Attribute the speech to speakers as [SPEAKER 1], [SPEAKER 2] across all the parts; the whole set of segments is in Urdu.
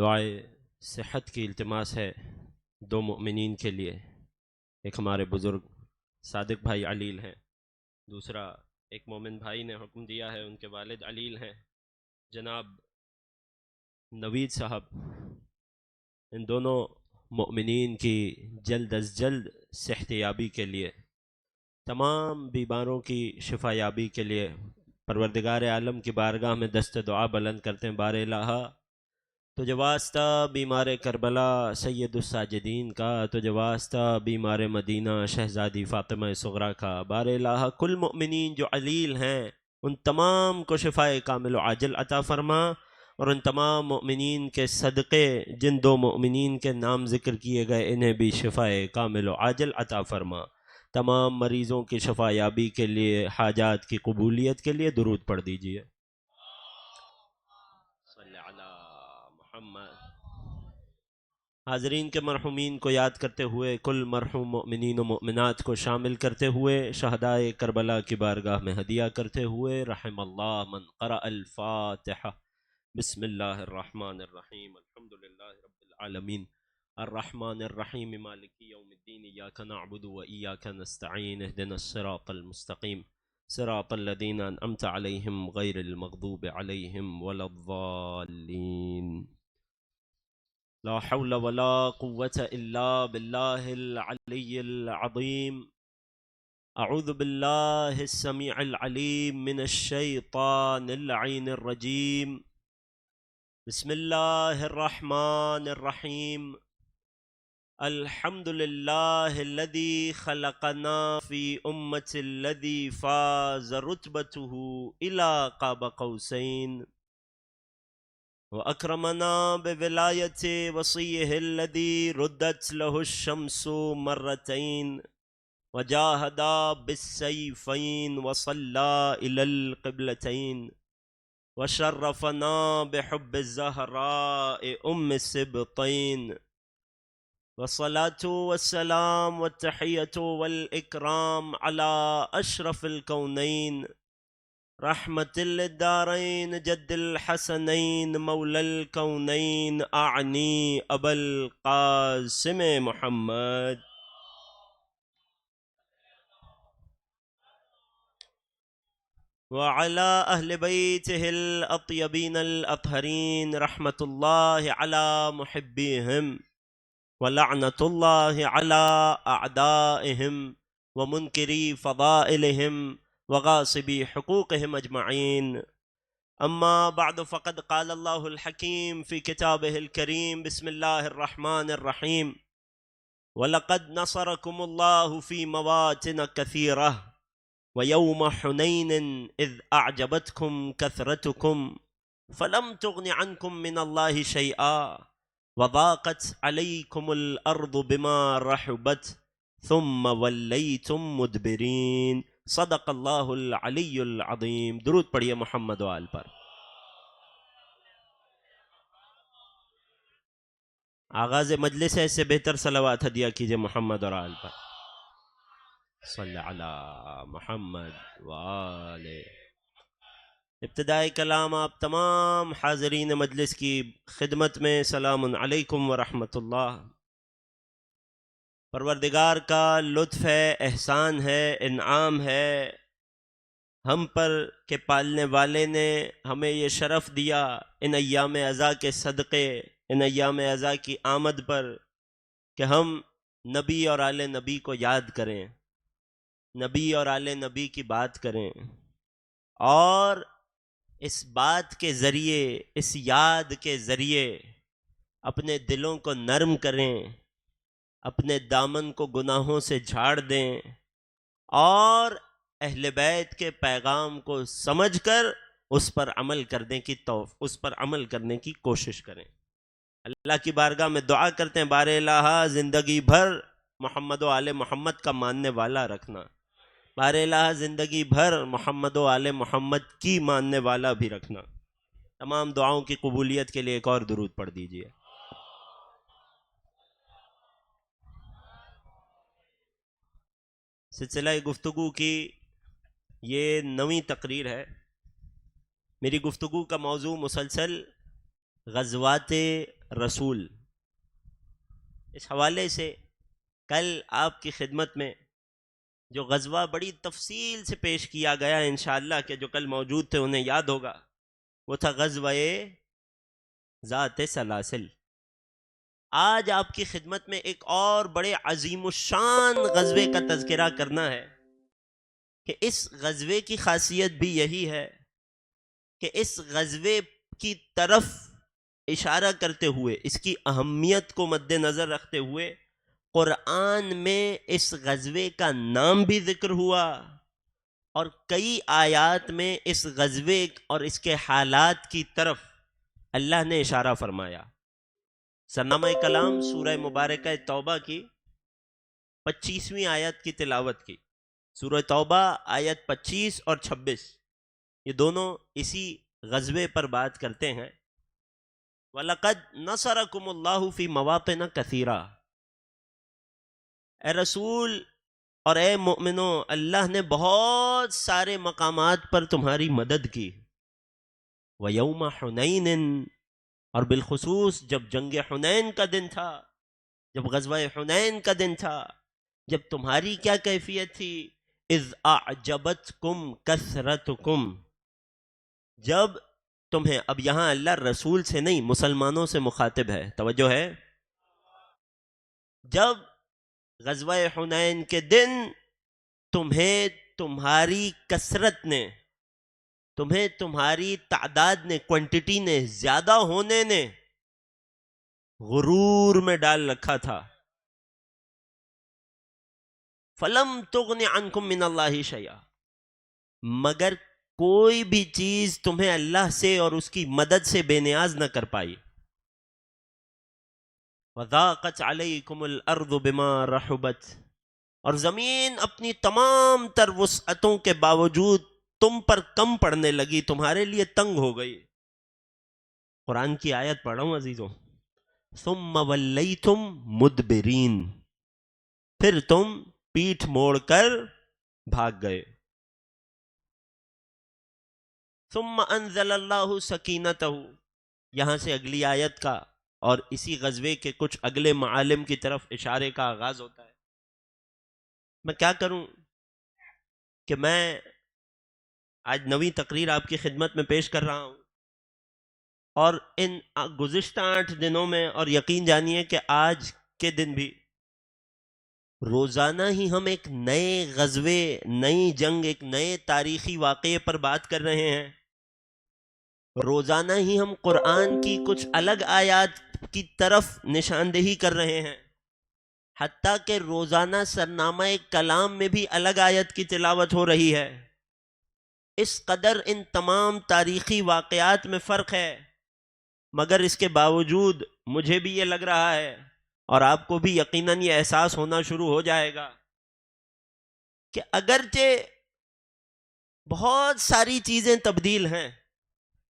[SPEAKER 1] دعائے صحت کی التماس ہے دو مؤمنین کے لیے۔ ایک ہمارے بزرگ صادق بھائی علیل ہیں، دوسرا ایک مومن بھائی نے حکم دیا ہے، ان کے والد علیل ہیں، جناب نوید صاحب۔ ان دونوں مؤمنین کی جلد از جلد صحت یابی کے لیے، تمام بیماروں کی شفا یابی کے لیے پروردگار عالم کی بارگاہ میں دست دعا بلند کرتے ہیں۔ بار الہ تجھے واسطہ بیمار کربلا سید الساجدین کا، تجھے واسطہ بیمار مدینہ شہزادی فاطمہ صغریٰ کا، بار الہ کل مؤمنین جو علیل ہیں ان تمام کو شفائے کامل و عاجل عطا فرما، اور ان تمام مؤمنین کے صدقے جن دو مؤمنین کے نام ذکر کیے گئے انہیں بھی شفائے کامل و عاجل عطا فرما۔ تمام مریضوں کی شفا یابی کے لیے، حاجات کی قبولیت کے لیے درود پڑھ دیجئے۔ صلی علی محمد۔ حاضرین کے مرحومین کو یاد کرتے ہوئے، کل مرحوم مؤمنین و مؤمنات کو شامل کرتے ہوئے، شہدائے کربلا کی بارگاہ میں ہدیہ کرتے ہوئے، رحم اللہ من قرأ الفاتحہ۔ بسم اللہ الرحمن الرحیم، الحمدللہ رب العالمین، الرحمن الرحیم، مالک یوم الدین، ایاک نعبد و ایاک نستعین، اہدنا الصراط المستقیم، صراط الذین انعمت علیہم غیر المغضوب علیہم ولا الضالین۔ لا حول ولا قوة الا باللہ العلی العظیم۔ اعوذ باللہ السمیع العلیم من الشیطان اللعین الرجیم۔ بسم اللہ الرحمن الرحیم۔ الحمد للہ الذی خلقنا فی امة الذی فاز رتبته الى قاب قوسین، وأكرمنا بولاية وصيه الذي ردت له الشمس مرتين، وجاهد بالسيفين وصلى إلى القبلتين، وشرفنا بحب الزهراء أم السبطين، والصلاة والسلام والتحية والإكرام على أشرف الكونين، رحمة للدارين، جد الحسنين، مولى الكونين، أعني أبا القاسم محمد۔ وعلى أهل بيته الأطيبين الأطهرين، رحمة الله على محبيهم، ولعنة الله على أعدائهم، ومنكري فضائلهم، وغاصبي حقوقهم أجمعين۔ أما بعد، فقد قال الله الحكيم في كتابه الكريم، بسم الله الرحمن الرحيم: ولقد نصركم الله في مواطن كثيرة ويوم حنين إذ أعجبتكم كثرتكم فلم تغن عنكم من الله شيئا وضاقت عليكم الأرض بما رحبت ثم وليتم مدبرين۔ صدق اللہ العلی العظیم۔ درود پڑھیے محمد و آل پر۔ آغاز مجلس ہے، اس سے بہتر صلوات ہدیہ کیجئے محمد اور آل پر۔ صلی علی محمد و آل۔ ابتدائی کلام آپ تمام حاضرین مجلس کی خدمت میں، سلام علیکم ورحمۃ اللہ۔ پروردگار کا لطف ہے، احسان ہے، انعام ہے ہم پر کہ پالنے والے نے ہمیں یہ شرف دیا ان ایام عزا کے صدقے، ان ایام عزا کی آمد پر، کہ ہم نبی اور آل نبی کو یاد کریں، نبی اور آل نبی کی بات کریں، اور اس بات کے ذریعے، اس یاد کے ذریعے اپنے دلوں کو نرم کریں، اپنے دامن کو گناہوں سے جھاڑ دیں، اور اہل بیت کے پیغام کو سمجھ کر اس پر عمل کرنے کی کوشش کریں۔ اللہ کی بارگاہ میں دعا کرتے ہیں، بار الہ زندگی بھر محمد و آل محمد کا ماننے والا رکھنا، بار الہ زندگی بھر محمد و آل محمد کی ماننے والا بھی رکھنا۔ تمام دعاؤں کی قبولیت کے لیے ایک اور درود پڑھ دیجئے۔ سلسلہ گفتگو کی یہ 9ویں تقریر ہے۔ میری گفتگو کا موضوع مسلسل غزوات رسول. اس حوالے سے کل آپ کی خدمت میں جو غزوہ بڑی تفصیل سے پیش کیا گیا انشاءاللہ کہ جو کل موجود تھے انہیں یاد ہوگا، وہ تھا غزوہ ذات سلاسل. آج آپ کی خدمت میں ایک اور بڑے عظیم الشان غزوے کا تذکرہ کرنا ہے کہ اس غزوے کی خاصیت بھی یہی ہے کہ اس غزوے کی طرف اشارہ کرتے ہوئے، اس کی اہمیت کو مد نظر رکھتے ہوئے قرآن میں اس غزوے کا نام بھی ذکر ہوا، اور کئی آیات میں اس غزوے اور اس کے حالات کی طرف اللہ نے اشارہ فرمایا. سرنامہ کلام سورہ مبارکہ توبہ کی 25ویں آیت کی تلاوت کی. سورہ توبہ آیت 25 اور 26 یہ دونوں اسی غزوے پر بات کرتے ہیں. وَلَقَدْ نَصَرَكُمُ اللَّهُ فِي مَوَاطِنَ كَثِيرًا. اے رسول اور اے مومنو، اللہ نے بہت سارے مقامات پر تمہاری مدد کی. وَيَوْمَ حُنَيْنٍ، اور بالخصوص جب جنگ حنین کا دن تھا، جب غزوہ حنین کا دن تھا، جب تمہاری کیا کیفیت تھی؟ اذ اعجبتکم کثرتکم، جب تمہیں، اب یہاں اللہ رسول سے نہیں مسلمانوں سے مخاطب ہے، توجہ ہے، جب غزوہ حنین کے دن تمہیں تمہاری کثرت نے، تمہیں تمہاری تعداد نے، کوانٹٹی نے، زیادہ ہونے نے غرور میں ڈال رکھا تھا. فَلَمْ تُغْنِ عَنْكُمْ مِنَ اللَّهِ شَيْئًا، مگر کوئی بھی چیز تمہیں اللہ سے اور اس کی مدد سے بے نیاز نہ کر پائی. وَضَاقَتْ عَلَيْكُمُ الْأَرْضُ بِمَا رَحُبَتْ، اور زمین اپنی تمام تر وسعتوں کے باوجود تم پر کم پڑنے لگی، تمہارے لیے تنگ ہو گئی. قرآن کی آیت پڑھ رہا ہوں عزیزوں. ثُمَّ وَلَّيْتُمْ مُدْبِرِينَ، پھر تم پیٹھ موڑ کر بھاگ گئے. ثُمَّ أَنزَلَ اللَّهُ سَكِينَتَهُ، یہاں سے اگلی آیت کا اور اسی غزوے کے کچھ اگلے معالم کی طرف اشارے کا آغاز ہوتا ہے. میں کیا کروں کہ میں آج نویں تقریر آپ کی خدمت میں پیش کر رہا ہوں، اور ان گزشتہ 8 دنوں میں، اور یقین جانیے کہ آج کے دن بھی، روزانہ ہی ہم ایک نئے غزوے، نئی جنگ، ایک نئے تاریخی واقعے پر بات کر رہے ہیں. روزانہ ہی ہم قرآن کی کچھ الگ آیات کی طرف نشاندہی کر رہے ہیں، حتیٰ کہ روزانہ سرنامہ کلام میں بھی الگ آیت کی تلاوت ہو رہی ہے. اس قدر ان تمام تاریخی واقعات میں فرق ہے، مگر اس کے باوجود مجھے بھی یہ لگ رہا ہے، اور آپ کو بھی یقیناً یہ احساس ہونا شروع ہو جائے گا، کہ اگرچہ بہت ساری چیزیں تبدیل ہیں،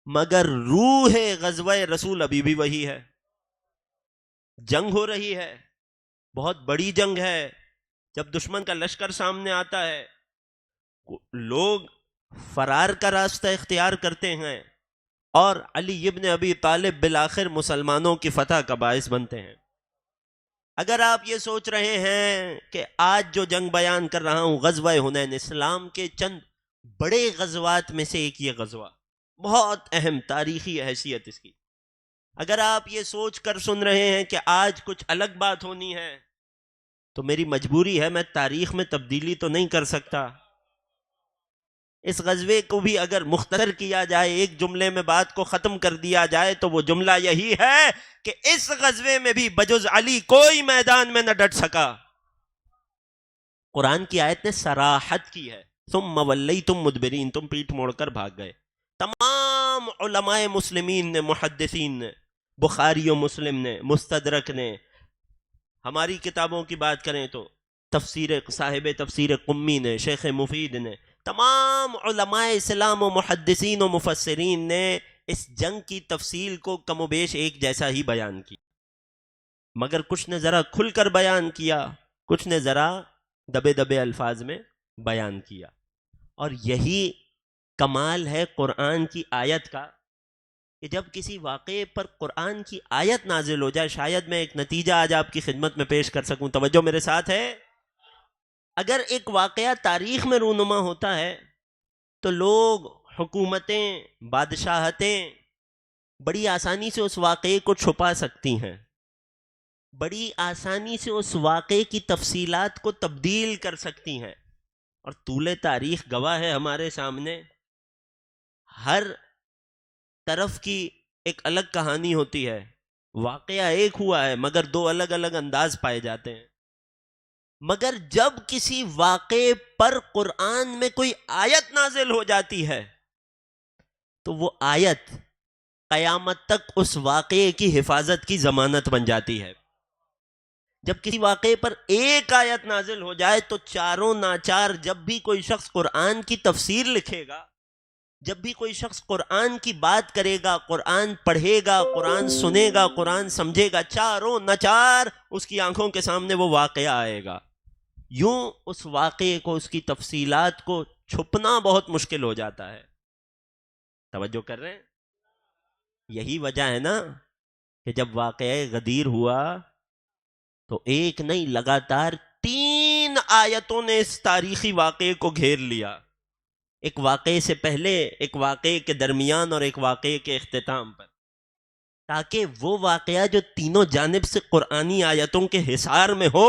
[SPEAKER 1] مگر روح غزوہ رسول ابھی بھی وہی ہے. جنگ ہو رہی ہے، بہت بڑی جنگ ہے. جب دشمن کا لشکر سامنے آتا ہے، لوگ فرار کا راستہ اختیار کرتے ہیں، اور علی ابن ابی طالب بالآخر مسلمانوں کی فتح کا باعث بنتے ہیں. اگر آپ یہ سوچ رہے ہیں کہ آج جو جنگ بیان کر رہا ہوں غزوہ حنین، اسلام کے چند بڑے غزوات میں سے ایک یہ غزوہ، بہت اہم تاریخی حیثیت اس کی، اگر آپ یہ سوچ کر سن رہے ہیں کہ آج کچھ الگ بات ہونی ہے، تو میری مجبوری ہے، میں تاریخ میں تبدیلی تو نہیں کر سکتا. اس غزوے کو بھی اگر مختصر کیا جائے، ایک جملے میں بات کو ختم کر دیا جائے، تو وہ جملہ یہی ہے کہ اس غزوے میں بھی بجز علی کوئی میدان میں نہ ڈٹ سکا. قرآن کی آیت نے صراحت کی ہے، ثم ولیتم مدبرین، تم پیٹھ موڑ کر بھاگ گئے. تمام علماء مسلمین نے، محدثین نے، بخاری و مسلم نے، مستدرک نے، ہماری کتابوں کی بات کریں تو صاحب تفسیر قمی نے، شیخ مفید نے، تمام علماء اسلام و محدثین و مفسرین نے اس جنگ کی تفصیل کو کم و بیش ایک جیسا ہی بیان کی، مگر کچھ نے ذرا کھل کر بیان کیا، کچھ نے ذرا دبے دبے الفاظ میں بیان کیا. اور یہی کمال ہے قرآن کی آیت کا کہ جب کسی واقعے پر قرآن کی آیت نازل ہو جائے، شاید میں ایک نتیجہ آج آپ کی خدمت میں پیش کر سکوں، توجہ میرے ساتھ ہے۔ اگر ایک واقعہ تاریخ میں رونما ہوتا ہے تو لوگ، حکومتیں، بادشاہتیں بڑی آسانی سے اس واقعے کو چھپا سکتی ہیں، بڑی آسانی سے اس واقعے کی تفصیلات کو تبدیل کر سکتی ہیں، اور طول تاریخ گواہ ہے ہمارے سامنے، ہر طرف کی ایک الگ کہانی ہوتی ہے، واقعہ ایک ہوا ہے مگر دو الگ الگ انداز پائے جاتے ہیں۔ مگر جب کسی واقعے پر قرآن میں کوئی آیت نازل ہو جاتی ہے تو وہ آیت قیامت تک اس واقعے کی حفاظت کی ضمانت بن جاتی ہے۔ جب کسی واقعے پر ایک آیت نازل ہو جائے تو چاروں ناچار جب بھی کوئی شخص قرآن کی تفسیر لکھے گا، جب بھی کوئی شخص قرآن کی بات کرے گا، قرآن پڑھے گا، قرآن سنے گا، قرآن سمجھے گا، چاروں ناچار اس کی آنکھوں کے سامنے وہ واقعہ آئے گا۔ یوں اس واقعے کو، اس کی تفصیلات کو چھپنا بہت مشکل ہو جاتا ہے۔ توجہ کر رہے ہیں؟ یہی وجہ ہے نا کہ جب واقعہ غدیر ہوا تو ایک نہیں، لگاتار 3 آیتوں نے اس تاریخی واقعے کو گھیر لیا، ایک واقعے سے پہلے، ایک واقعے کے درمیان اور ایک واقعے کے اختتام پر، تاکہ وہ واقعہ جو تینوں جانب سے قرآنی آیتوں کے حصار میں ہو،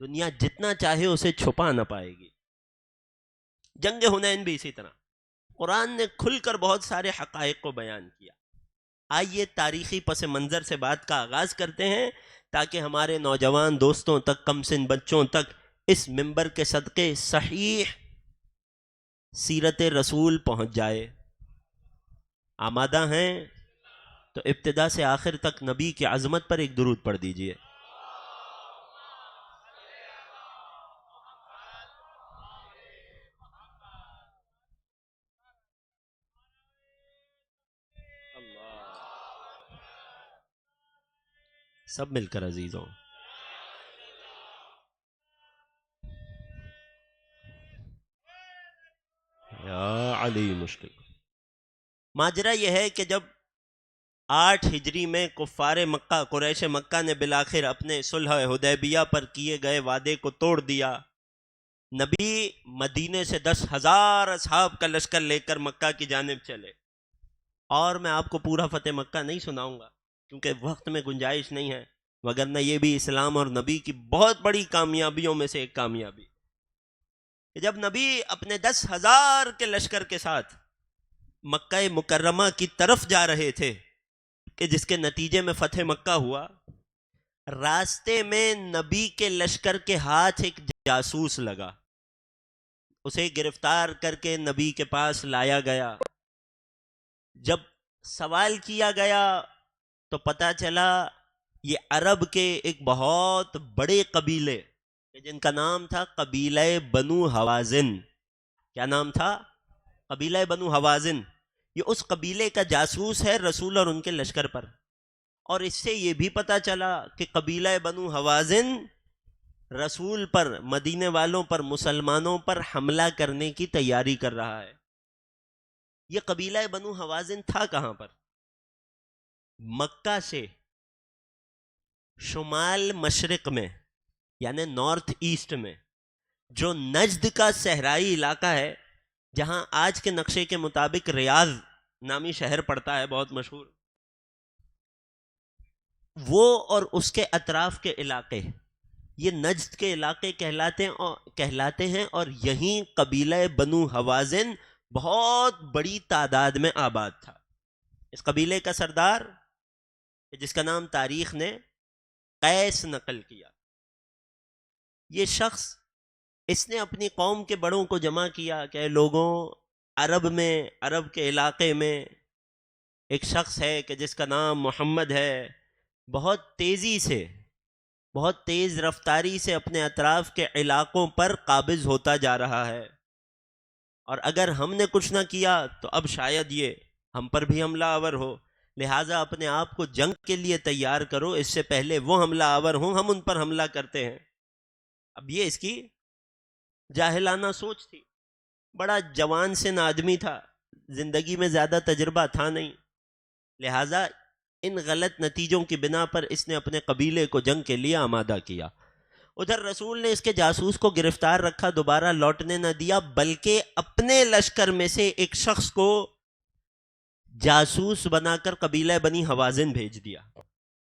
[SPEAKER 1] دنیا جتنا چاہے اسے چھپا نہ پائے گی۔ جنگ حنین بھی اسی طرح، قرآن نے کھل کر بہت سارے حقائق کو بیان کیا۔ آئیے تاریخی پس منظر سے بات کا آغاز کرتے ہیں تاکہ ہمارے نوجوان دوستوں تک، کم سن بچوں تک اس منبر کے صدقے صحیح سیرت رسول پہنچ جائے۔ آمادہ ہیں تو ابتدا سے آخر تک نبی کی عظمت پر ایک درود پڑھ دیجئے۔ سب مل کر عزیزوں، یا علی مشکل۔ ماجرا یہ ہے کہ جب 8 ہجری میں کفار مکہ، قریش مکہ نے بالآخر اپنے صلح حدیبیہ پر کیے گئے وعدے کو توڑ دیا، نبی مدینے سے 10,000 اصحاب کا لشکر لے کر مکہ کی جانب چلے۔ اور میں آپ کو پورا فتح مکہ نہیں سناؤں گا کیونکہ وقت میں گنجائش نہیں ہے، وگرنہ یہ بھی اسلام اور نبی کی بہت بڑی کامیابیوں میں سے ایک کامیابی کہ جب نبی اپنے 10,000 کے لشکر کے ساتھ مکہ مکرمہ کی طرف جا رہے تھے کہ جس کے نتیجے میں فتح مکہ ہوا، راستے میں نبی کے لشکر کے ہاتھ ایک جاسوس لگا، اسے گرفتار کر کے نبی کے پاس لایا گیا۔ جب سوال کیا گیا تو پتہ چلا یہ عرب کے ایک بہت بڑے قبیلے جن کا نام تھا قبیلہ بنو حوازن۔ کیا نام تھا؟ قبیلہ بنو حوازن۔ یہ اس قبیلے کا جاسوس ہے رسول اور ان کے لشکر پر، اور اس سے یہ بھی پتہ چلا کہ قبیلہ بنو حوازن رسول پر، مدینے والوں پر، مسلمانوں پر حملہ کرنے کی تیاری کر رہا ہے۔ یہ قبیلہ بنو حوازن تھا کہاں پر؟ مکہ سے شمال مشرق میں، یعنی نارتھ ایسٹ میں، جو نجد کا صحرائی علاقہ ہے، جہاں آج کے نقشے کے مطابق ریاض نامی شہر پڑتا ہے، بہت مشہور، وہ اور اس کے اطراف کے علاقے یہ نجد کے علاقے کہلاتے ہیں، اور یہیں قبیلہ بنو حوازن بہت بڑی تعداد میں آباد تھا۔ اس قبیلے کا سردار، جس کا نام تاریخ نے قیس نقل کیا، یہ شخص، اس نے اپنی قوم کے بڑوں کو جمع کیا کہ لوگوں، عرب کے علاقے میں ایک شخص ہے کہ جس کا نام محمد ہے، بہت تیزی سے، بہت تیز رفتاری سے اپنے اطراف کے علاقوں پر قابض ہوتا جا رہا ہے، اور اگر ہم نے کچھ نہ کیا تو اب شاید یہ ہم پر بھی حملہ آور ہو، لہٰذا اپنے آپ کو جنگ کے لیے تیار کرو، اس سے پہلے وہ حملہ آور ہوں ہم ان پر حملہ کرتے ہیں۔ اب یہ اس کی جاہلانہ سوچ تھی۔ بڑا جوان سن آدمی تھا، زندگی میں زیادہ تجربہ تھا نہیں، لہٰذا ان غلط نتیجوں کی بنا پر اس نے اپنے قبیلے کو جنگ کے لیے آمادہ کیا۔ ادھر رسول نے اس کے جاسوس کو گرفتار رکھا، دوبارہ لوٹنے نہ دیا، بلکہ اپنے لشکر میں سے ایک شخص کو جاسوس بنا کر قبیلہ بنی حوازن بھیج دیا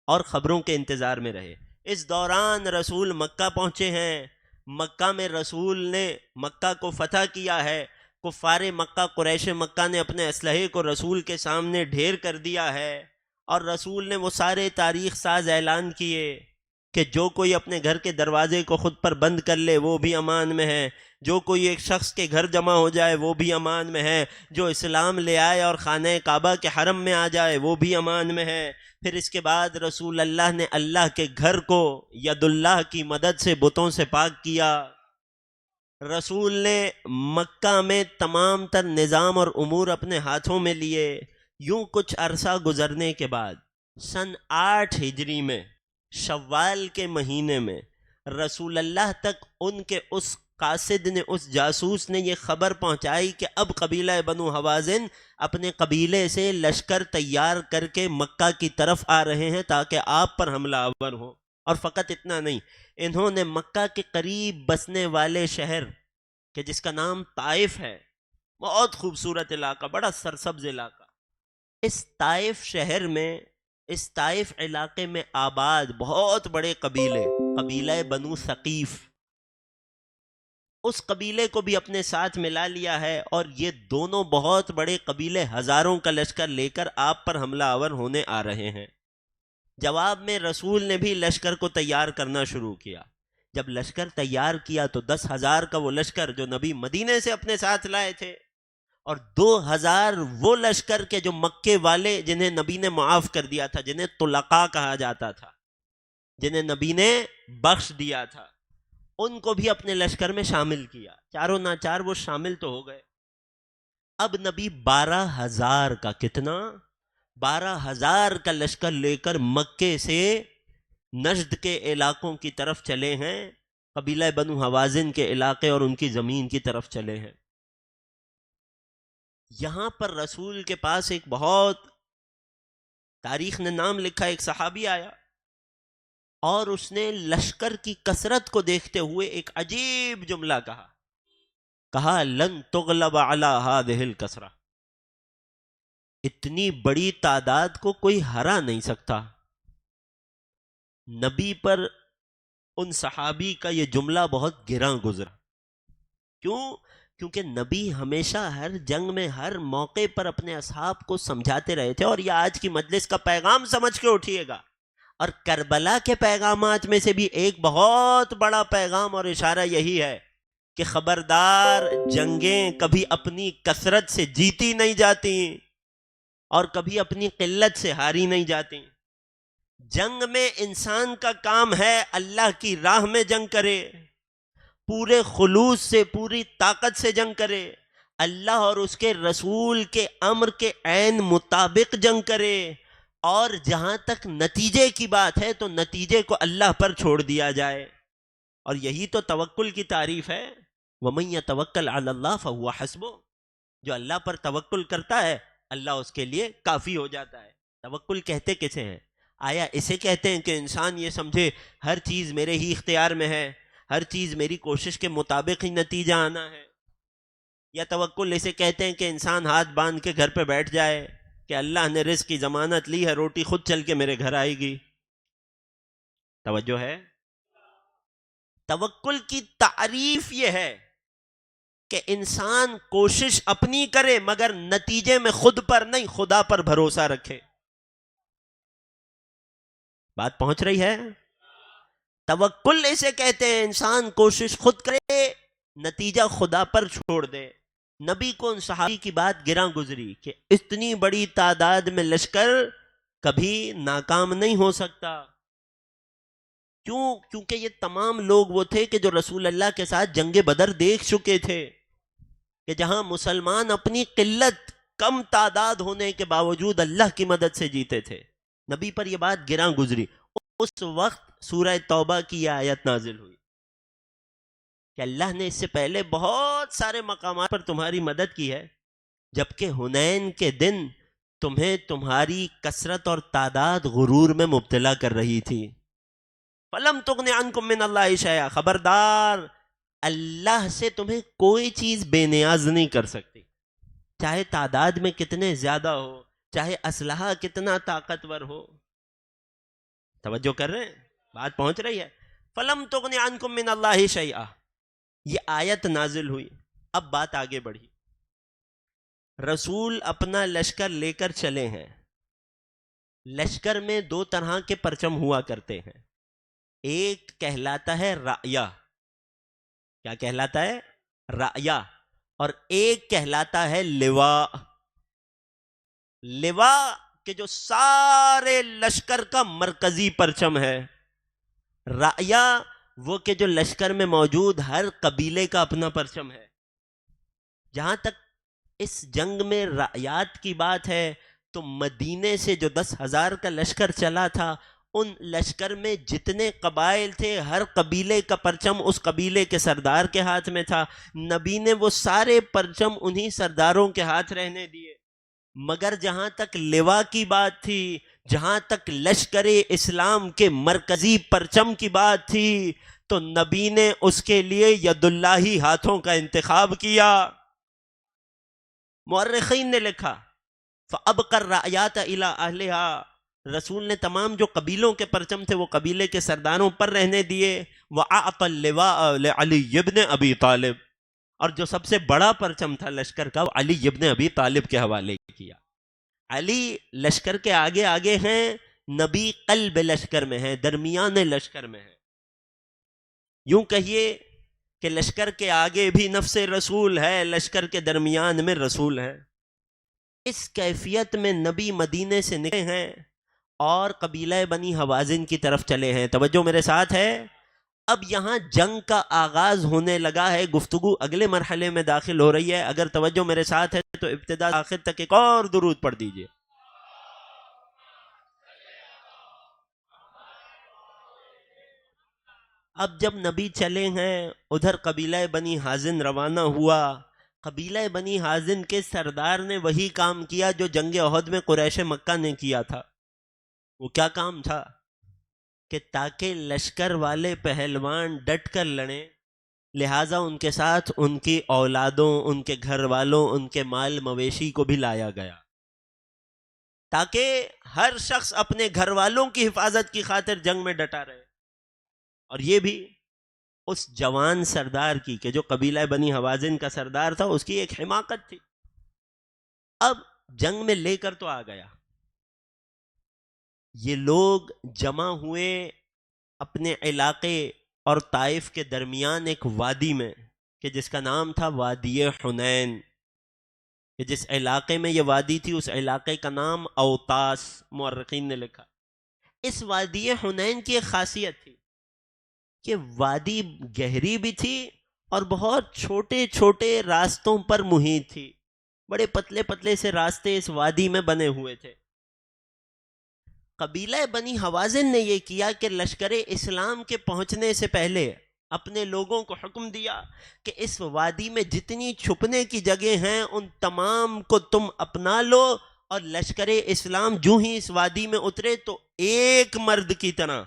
[SPEAKER 1] اور خبروں کے انتظار میں رہے۔ اس دوران رسول مکہ پہنچے ہیں۔ مکہ میں رسول نے مکہ کو فتح کیا ہے۔ کفار مکہ، قریش مکہ نے اپنے اسلحے کو رسول کے سامنے ڈھیر کر دیا ہے، اور رسول نے وہ سارے تاریخ ساز اعلان کیے کہ جو کوئی اپنے گھر کے دروازے کو خود پر بند کر لے وہ بھی امان میں ہے، جو کوئی ایک شخص کے گھر جمع ہو جائے وہ بھی امان میں ہے، جو اسلام لے آئے اور خانہ کعبہ کے حرم میں آ جائے وہ بھی امان میں ہے۔ پھر اس کے بعد رسول اللہ نے اللہ کے گھر کو ید اللہ کی مدد سے بتوں سے پاک کیا۔ رسول نے مکہ میں تمام تر نظام اور امور اپنے ہاتھوں میں لیے۔ یوں کچھ عرصہ گزرنے کے بعد سن 8 ہجری میں شوال کے مہینے میں رسول اللہ تک ان کے اس قاصد نے، اس جاسوس نے یہ خبر پہنچائی کہ اب قبیلہ بنو حوازن اپنے قبیلے سے لشکر تیار کر کے مکہ کی طرف آ رہے ہیں تاکہ آپ پر حملہ آور ہو۔ اور فقط اتنا نہیں، انہوں نے مکہ کے قریب بسنے والے شہر کہ جس کا نام طائف ہے، بہت خوبصورت علاقہ، بڑا سرسبز علاقہ، اس طائف شہر میں، اس طائف علاقے میں آباد بہت بڑے قبیلے، قبیلہ بنو ثقیف، اس قبیلے کو بھی اپنے ساتھ ملا لیا ہے، اور یہ دونوں بہت بڑے قبیلے ہزاروں کا لشکر لے کر آپ پر حملہ آور ہونے آ رہے ہیں۔ جواب میں رسول نے بھی لشکر کو تیار کرنا شروع کیا۔ جب لشکر تیار کیا تو 10,000 کا وہ لشکر جو نبی مدینے سے اپنے ساتھ لائے تھے، اور 2,000 وہ لشکر کے جو مکے والے جنہیں نبی نے معاف کر دیا تھا، جنہیں طلقاء کہا جاتا تھا، جنہیں نبی نے بخش دیا تھا، ان کو بھی اپنے لشکر میں شامل کیا۔ چاروں ناچار وہ شامل تو ہو گئے۔ اب نبی 12,000 کا، کتنا؟ 12,000 کا لشکر لے کر مکے سے نجد کے علاقوں کی طرف چلے ہیں، قبیلہ بنو حوازن کے علاقے اور ان کی زمین کی طرف چلے ہیں۔ یہاں پر رسول کے پاس ایک بہت، تاریخ نے نام لکھا، ایک صحابی آیا اور اس نے لشکر کی کثرت کو دیکھتے ہوئے ایک عجیب جملہ کہا لن تغلب علی ہذہ الکثرہ، اتنی بڑی تعداد کو کوئی ہرا نہیں سکتا۔ نبی پر ان صحابی کا یہ جملہ بہت گراں گزرا۔ کیوں؟ کیونکہ نبی ہمیشہ ہر جنگ میں، ہر موقع پر اپنے اصحاب کو سمجھاتے رہے تھے، اور یہ آج کی مجلس کا پیغام سمجھ کے اٹھیے گا۔ اور کربلا کے پیغامات میں سے بھی ایک بہت بڑا پیغام اور اشارہ یہی ہے کہ خبردار، جنگیں کبھی اپنی کثرت سے جیتی نہیں جاتی اور کبھی اپنی قلت سے ہاری نہیں جاتی۔ جنگ میں انسان کا کام ہے اللہ کی راہ میں جنگ کرے، پورے خلوص سے، پوری طاقت سے جنگ کرے، اللہ اور اس کے رسول کے امر کے عین مطابق جنگ کرے، اور جہاں تک نتیجے کی بات ہے تو نتیجے کو اللہ پر چھوڑ دیا جائے۔ اور یہی تو توکل کی تعریف ہے۔ وَمَن يَتَوَكَّلْ عَلَى اللَّهِ فَهُوَ حَسْبُهُ، جو اللہ پر توکل کرتا ہے اللہ اس کے لیے کافی ہو جاتا ہے۔ توکل کہتے کسے ہیں؟ آیا اسے کہتے ہیں کہ انسان یہ سمجھے ہر چیز میرے ہی اختیار میں ہے، ہر چیز میری کوشش کے مطابق ہی نتیجہ آنا ہے؟ یا توکل اسے کہتے ہیں کہ انسان ہاتھ باندھ کے گھر پہ بیٹھ جائے کہ اللہ نے رزق کی ضمانت لی ہے، روٹی خود چل کے میرے گھر آئے گی؟ توجہ ہے؟ توکل کی تعریف یہ ہے کہ انسان کوشش اپنی کرے مگر نتیجے میں خود پر نہیں، خدا پر بھروسہ رکھے۔ بات پہنچ رہی ہے؟ توکل اسے کہتے ہیں انسان کوشش خود کرے، نتیجہ خدا پر چھوڑ دے۔ نبی کو ان صحابی کی بات گراں گزری کہ اتنی بڑی تعداد میں لشکر کبھی ناکام نہیں ہو سکتا۔ کیوں؟ کیونکہ یہ تمام لوگ وہ تھے کہ جو رسول اللہ کے ساتھ جنگ بدر دیکھ چکے تھے، کہ جہاں مسلمان اپنی قلت، کم تعداد ہونے کے باوجود اللہ کی مدد سے جیتے تھے۔ نبی پر یہ بات گراں گزری۔ اس وقت سورہ توبہ کی یہ آیت نازل ہوئی کہ اللہ نے اس سے پہلے بہت سارے مقامات پر تمہاری مدد کی ہے، جبکہ حنین کے دن تمہیں تمہاری کثرت اور تعداد غرور میں مبتلا کر رہی تھی. فلم تغن عنکم من اللہ شیئا، خبردار اللہ سے تمہیں کوئی چیز بے نیاز نہیں کر سکتی، چاہے تعداد میں کتنے زیادہ ہو، چاہے اسلحہ کتنا طاقتور ہو. توجہ کر رہے ہیں؟ بات پہنچ رہی ہے. فلم تغن عنکم من اللہ شیئا، یہ آیت نازل ہوئی. اب بات آگے بڑھی. رسول اپنا لشکر لے کر چلے ہیں. لشکر میں دو طرح کے پرچم ہوا کرتے ہیں. ایک کہلاتا ہے رعیہ. کیا کہلاتا ہے؟ رعیہ. اور ایک کہلاتا ہے لواء. لواء کہ جو سارے لشکر کا مرکزی پرچم ہے. رعیہ وہ کہ جو لشکر میں موجود ہر قبیلے کا اپنا پرچم ہے. جہاں تک اس جنگ میں رعیات کی بات ہے تو مدینے سے جو 10,000 کا لشکر چلا تھا، ان لشکر میں جتنے قبائل تھے ہر قبیلے کا پرچم اس قبیلے کے سردار کے ہاتھ میں تھا. نبی نے وہ سارے پرچم انہی سرداروں کے ہاتھ رہنے دیے. مگر جہاں تک لواء کی بات تھی، جہاں تک لشکر اسلام کے مرکزی پرچم کی بات تھی، تو نبی نے اس کے لیے ید اللہی ہاتھوں کا انتخاب کیا. مورخین نے لکھا فَأَبْقَى الرَّعْيَاتَ إِلَىٰ أَهْلِهَا، رسول نے تمام جو قبیلوں کے پرچم تھے وہ قبیلے کے سرداروں پر رہنے دیے. وَأَعْطَى اللِّوَاءَ لِعَلِيِّ بْنِ أَبِي طالب، اور جو سب سے بڑا پرچم تھا لشکر کا وہ علی ابن ابی طالب کے حوالے کیا. علی لشکر کے آگے آگے ہیں، نبی قلب لشکر میں ہیں، درمیان لشکر میں ہیں. یوں کہیے کہ لشکر کے آگے بھی نفس رسول ہے، لشکر کے درمیان میں رسول ہے. اس کیفیت میں نبی مدینے سے نکلے ہیں اور قبیلہ بنی حوازن کی طرف چلے ہیں. توجہ میرے ساتھ ہے. اب یہاں جنگ کا آغاز ہونے لگا ہے، گفتگو اگلے مرحلے میں داخل ہو رہی ہے. اگر توجہ میرے ساتھ ہے تو ابتدا آخر تک ایک اور درود پڑھ دیجئے. اب جب نبی چلے ہیں، ادھر قبیلہ بنی حازن روانہ ہوا. قبیلہ بنی حازن کے سردار نے وہی کام کیا جو جنگ احد میں قریش مکہ نے کیا تھا. وہ کیا کام تھا؟ کہ تاکہ لشکر والے پہلوان ڈٹ کر لڑیں، لہٰذا ان کے ساتھ ان کی اولادوں، ان کے گھر والوں، ان کے مال مویشی کو بھی لایا گیا، تاکہ ہر شخص اپنے گھر والوں کی حفاظت کی خاطر جنگ میں ڈٹا رہے. اور یہ بھی اس جوان سردار کی کہ جو قبیلہ بنی حوازن کا سردار تھا، اس کی ایک حماقت تھی. اب جنگ میں لے کر تو آ گیا. یہ لوگ جمع ہوئے اپنے علاقے اور طائف کے درمیان ایک وادی میں کہ جس کا نام تھا وادی حنین. کہ جس علاقے میں یہ وادی تھی اس علاقے کا نام اوتاس، مورخین نے لکھا. اس وادی حنین کی ایک خاصیت تھی کہ وادی گہری بھی تھی اور بہت چھوٹے چھوٹے راستوں پر محیط تھی. بڑے پتلے پتلے سے راستے اس وادی میں بنے ہوئے تھے. قبیلہ بنی حوازن نے یہ کیا کہ لشکر اسلام کے پہنچنے سے پہلے اپنے لوگوں کو حکم دیا کہ اس وادی میں جتنی چھپنے کی جگہ ہیں ان تمام کو تم اپنا لو، اور لشکر اسلام جو ہی اس وادی میں اترے تو ایک مرد کی طرح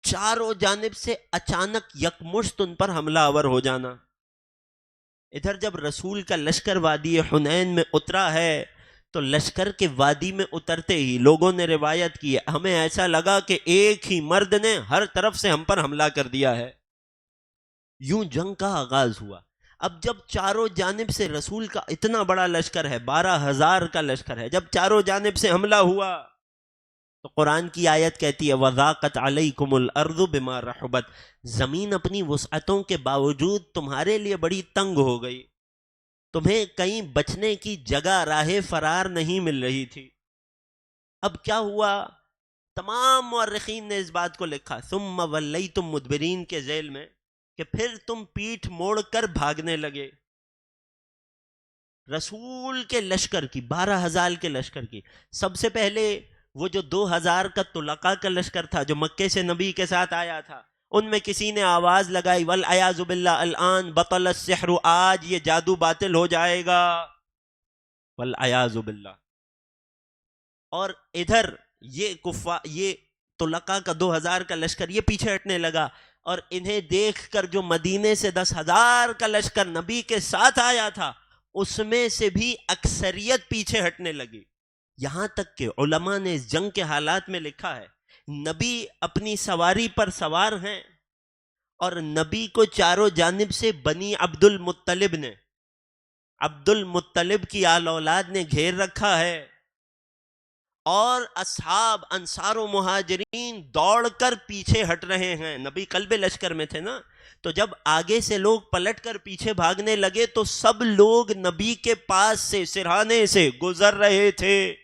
[SPEAKER 1] چاروں جانب سے اچانک یکمشت ان پر حملہ آور ہو جانا. ادھر جب رسول کا لشکر وادی حنین میں اترا ہے تو لشکر کے وادی میں اترتے ہی لوگوں نے روایت کی ہے، ہمیں ایسا لگا کہ ایک ہی مرد نے ہر طرف سے ہم پر حملہ کر دیا ہے. یوں جنگ کا آغاز ہوا. اب جب چاروں جانب سے رسول کا اتنا بڑا لشکر ہے، 12,000 کا لشکر ہے، جب چاروں جانب سے حملہ ہوا تو قرآن کی آیت کہتی ہے وَضَاقَتْ عَلَيْكُمُ الْأَرْضُ بِمَا رَحُبَتْ، زمین اپنی وسعتوں کے باوجود تمہارے لیے بڑی تنگ ہو گئی، تمہیں کہیں بچنے کی جگہ راہ فرار نہیں مل رہی تھی. اب کیا ہوا؟ تمام مورخین نے اس بات کو لکھا ثم ولیتم مدبرین کے ذیل میں کہ پھر تم پیٹھ موڑ کر بھاگنے لگے. رسول کے لشکر کی، 12,000 کے لشکر کی، سب سے پہلے وہ جو 2,000 کا طلقاء کا لشکر تھا جو مکے سے نبی کے ساتھ آیا تھا، ان میں کسی نے آواز لگائی والعیاذ باللہ الان بطل السحر، آج یہ جادو باطل ہو جائے گا، والعیاذ باللہ. اور ادھر یہ طلقاء کا 2000 کا لشکر یہ پیچھے ہٹنے لگا، اور انہیں دیکھ کر جو مدینے سے 10,000 کا لشکر نبی کے ساتھ آیا تھا اس میں سے بھی اکثریت پیچھے ہٹنے لگی. یہاں تک کہ علماء نے اس جنگ کے حالات میں لکھا ہے نبی اپنی سواری پر سوار ہیں اور نبی کو چاروں جانب سے بنی عبد المطلب کی آل اولاد نے گھیر رکھا ہے، اور اصحاب انصار و مہاجرین دوڑ کر پیچھے ہٹ رہے ہیں. نبی قلب لشکر میں تھے نا، تو جب آگے سے لوگ پلٹ کر پیچھے بھاگنے لگے تو سب لوگ نبی کے پاس سے سرہانے سے گزر رہے تھے،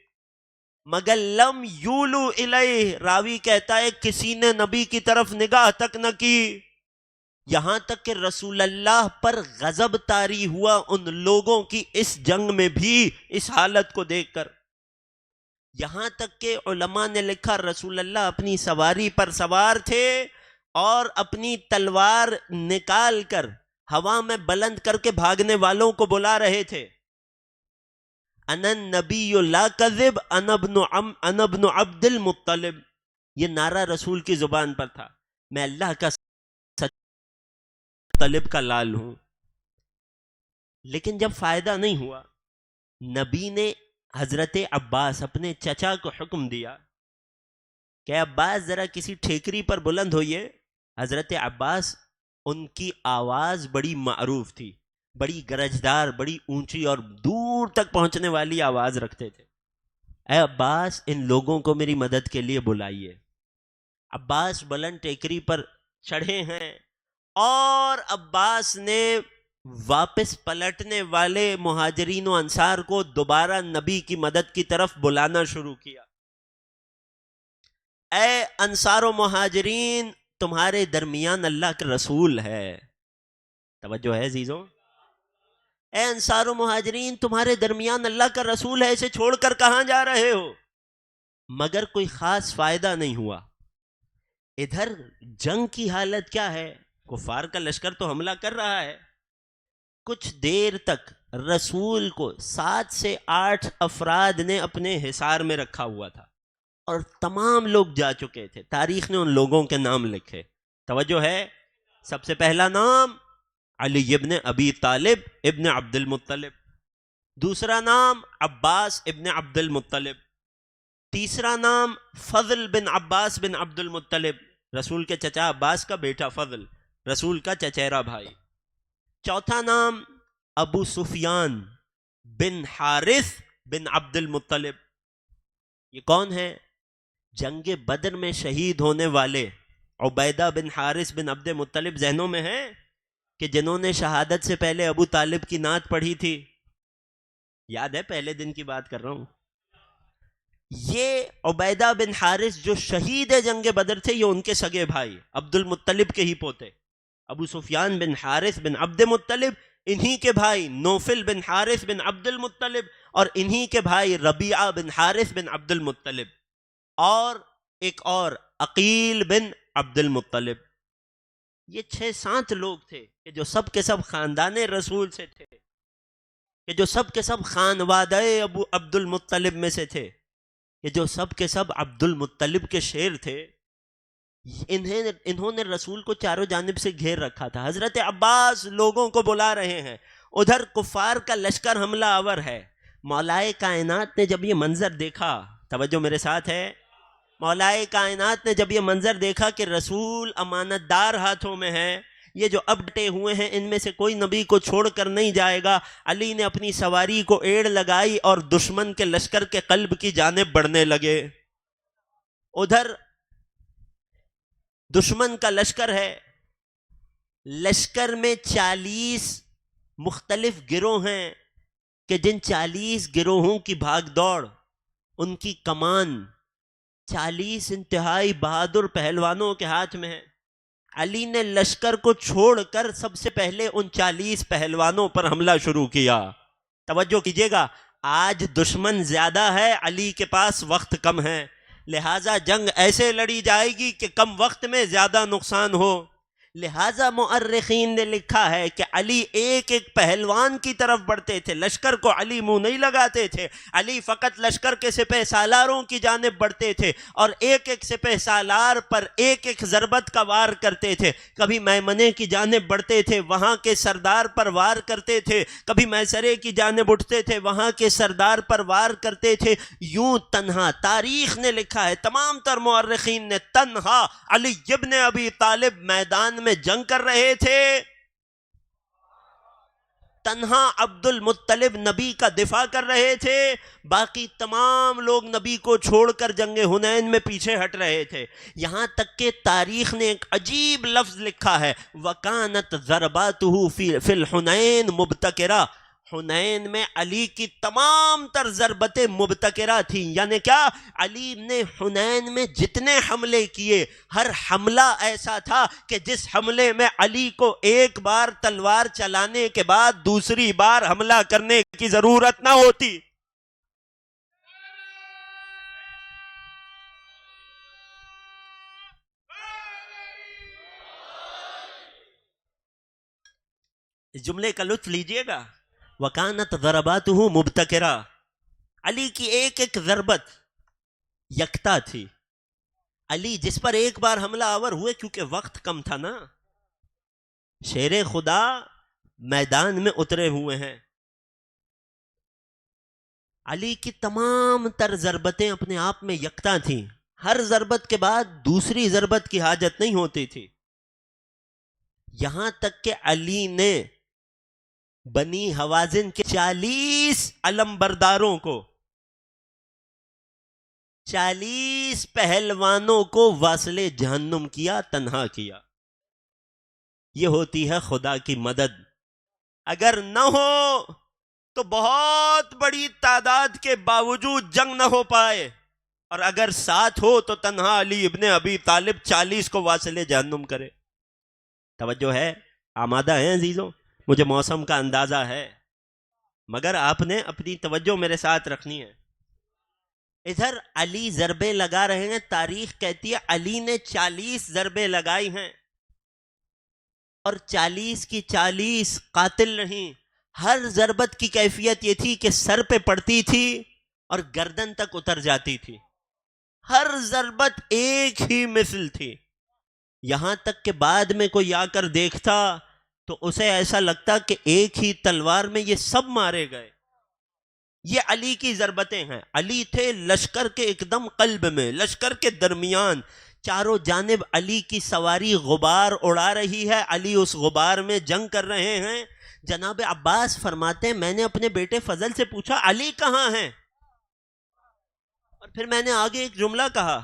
[SPEAKER 1] مگر لم یولو الیہ، راوی کہتا ہے کسی نے نبی کی طرف نگاہ تک نہ کی. یہاں تک کہ رسول اللہ پر غضب طاری ہوا ان لوگوں کی اس جنگ میں بھی اس حالت کو دیکھ کر. یہاں تک کہ علماء نے لکھا رسول اللہ اپنی سواری پر سوار تھے اور اپنی تلوار نکال کر ہوا میں بلند کر کے بھاگنے والوں کو بلا رہے تھے. انا النبی لا کذب انا ابن عبد المطلب، یہ نعرہ رسول کی زبان پر تھا، میں اللہ کا مطلب کا لال ہوں. لیکن جب فائدہ نہیں ہوا، نبی نے حضرت عباس اپنے چچا کو حکم دیا کہ عباس ذرا کسی ٹھیکری پر بلند ہوئیے. حضرت عباس ان کی آواز بڑی معروف تھی، بڑی گرجدار، بڑی اونچی اور دور تک پہنچنے والی آواز رکھتے تھے. اے عباس ان لوگوں کو میری مدد کے لیے بلائیے. عباس بلند ٹیکری پر چڑھے ہیں اور عباس نے واپس پلٹنے والے مہاجرین و انصار کو دوبارہ نبی کی مدد کی طرف بلانا شروع کیا. اے انصار و مہاجرین تمہارے درمیان اللہ کے رسول ہے. توجہ ہے عزیزوں، اے انصار و مہاجرین تمہارے درمیان اللہ کا رسول ہے، اسے چھوڑ کر کہاں جا رہے ہو؟ مگر کوئی خاص فائدہ نہیں ہوا. ادھر جنگ کی حالت کیا ہے؟ کفار کا لشکر تو حملہ کر رہا ہے. کچھ دیر تک رسول کو 7 سے 8 افراد نے اپنے حصار میں رکھا ہوا تھا اور تمام لوگ جا چکے تھے. تاریخ نے ان لوگوں کے نام لکھے. توجہ ہے، سب سے پہلا نام علی ابن ابی طالب ابن عبد المطلب، دوسرا نام عباس ابن عبد المطلب، تیسرا نام فضل بن عباس بن عبد المطلب، رسول کے چچا عباس کا بیٹا فضل، رسول کا چچیرا بھائی. چوتھا نام ابو سفیان بن حارث بن عبد المطلب. یہ کون ہے؟ جنگ بدر میں شہید ہونے والے عبیدہ بن حارث بن عبد مطلب ذہنوں میں ہیں کہ جنہوں نے شہادت سے پہلے ابو طالب کی نعت پڑھی تھی. یاد ہے، پہلے دن کی بات کر رہا ہوں. یہ عبیدہ بن حارث جو شہید جنگ بدر تھے، یہ ان کے سگے بھائی عبد المطلب کے ہی پوتے. ابو سفیان بن حارث بن عبد مطلب، انہی کے بھائی نوفل بن حارث بن عبد المطلب، اور انہی کے بھائی ربیعہ بن حارث بن عبد المطلب، اور ایک اور عقیل بن عبد المطلب. یہ 6-7 لوگ تھے کہ جو سب کے سب خاندان رسول سے تھے، کہ جو سب کے سب خانوادہ ابو عبد المطلب میں سے تھے، کہ جو سب کے سب عبد المطلب کے شیر تھے. انہوں نے رسول کو چاروں جانب سے گھیر رکھا تھا. حضرت عباس لوگوں کو بلا رہے ہیں، ادھر کفار کا لشکر حملہ آور ہے. مولائے کائنات نے جب یہ منظر دیکھا، توجہ میرے ساتھ ہے، مولائے کائنات نے جب یہ منظر دیکھا کہ رسول امانت دار ہاتھوں میں ہے، یہ جو اب ڈٹے ہوئے ہیں ان میں سے کوئی نبی کو چھوڑ کر نہیں جائے گا، علی نے اپنی سواری کو ایڑ لگائی اور دشمن کے لشکر کے قلب کی جانب بڑھنے لگے. ادھر دشمن کا لشکر ہے، لشکر میں 40 مختلف گروہ ہیں کہ جن 40 گروہوں کی بھاگ دوڑ، ان کی کمان 40 انتہائی بہادر پہلوانوں کے ہاتھ میں ہے. علی نے لشکر کو چھوڑ کر سب سے پہلے ان 40 پہلوانوں پر حملہ شروع کیا. توجہ کیجیے گا، آج دشمن زیادہ ہے، علی کے پاس وقت کم ہے، لہٰذا جنگ ایسے لڑی جائے گی کہ کم وقت میں زیادہ نقصان ہو. لہٰذا مؤرخین نے لکھا ہے کہ علی ایک ایک پہلوان کی طرف بڑھتے تھے، لشکر کو علی منہ نہیں لگاتے تھے، علی فقط لشکر کے سپہ سالاروں کی جانب بڑھتے تھے اور ایک ایک سپہ سالار پر ایک ایک ضربت کا وار کرتے تھے. کبھی میمنے کی جانب بڑھتے تھے، وہاں کے سردار پر وار کرتے تھے، کبھی میسرے کی جانب اٹھتے تھے، وہاں کے سردار پر وار کرتے تھے. یوں تنہا تاریخ نے لکھا ہے، تمام تر مورخین نے، تنہا علی ابن ابی طالب میدان میں جنگ کر رہے تھے، تنہا عبد المطلب نبی کا دفاع کر رہے تھے، باقی تمام لوگ نبی کو چھوڑ کر جنگ حنین میں پیچھے ہٹ رہے تھے. یہاں تک کہ تاریخ نے ایک عجیب لفظ لکھا ہے، وَكَانَتْ ضَرْبَاتُهُ فِي الْحُنَيْن مُبْتَكِرَةً. حنین میں علی کی تمام تر ضربتیں مبتکرہ تھیں. یعنی کیا؟ علی نے حنین میں جتنے حملے کیے، ہر حملہ ایسا تھا کہ جس حملے میں علی کو ایک بار تلوار چلانے کے بعد دوسری بار حملہ کرنے کی ضرورت نہ ہوتی. اس جملے کا لطف لیجئے گا، وَكَانَتْ ضَرَبَاتُهُ مُبْتَكِرَةً. علی کی ایک ایک ضربت یکتا تھی. علی جس پر ایک بار حملہ آور ہوئے، کیونکہ وقت کم تھا نا، شیر خدا میدان میں اترے ہوئے ہیں، علی کی تمام تر ضربتیں اپنے آپ میں یکتا تھیں، ہر ضربت کے بعد دوسری ضربت کی حاجت نہیں ہوتی تھی. یہاں تک کہ علی نے بنی حوازن کے 40 علمبرداروں کو، 40 پہلوانوں کو واصل جہنم کیا، تنہا کیا. یہ ہوتی ہے خدا کی مدد. اگر نہ ہو تو بہت بڑی تعداد کے باوجود جنگ نہ ہو پائے، اور اگر ساتھ ہو تو تنہا علی ابن ابی طالب 40 کو واصل جہنم کرے. توجہ ہے؟ آمادہ ہیں عزیزوں؟ مجھے موسم کا اندازہ ہے، مگر آپ نے اپنی توجہ میرے ساتھ رکھنی ہے. ادھر علی ضربے لگا رہے ہیں، تاریخ کہتی ہے علی نے 40 ضربے لگائی ہیں، اور 40 کی 40 قاتل نہیں. ہر ضربت کی کیفیت یہ تھی کہ سر پہ پڑتی تھی اور گردن تک اتر جاتی تھی. ہر ضربت ایک ہی مثل تھی. یہاں تک کہ بعد میں کوئی آ کر دیکھتا تو اسے ایسا لگتا کہ ایک ہی تلوار میں یہ سب مارے گئے. یہ علی کی ضربتیں ہیں. علی تھے لشکر کے ایک دم قلب میں، لشکر کے درمیان. چاروں جانب علی کی سواری غبار اڑا رہی ہے، علی اس غبار میں جنگ کر رہے ہیں. جناب عباس فرماتے ہیں، میں نے اپنے بیٹے فضل سے پوچھا علی کہاں ہیں؟ اور پھر میں نے آگے ایک جملہ کہا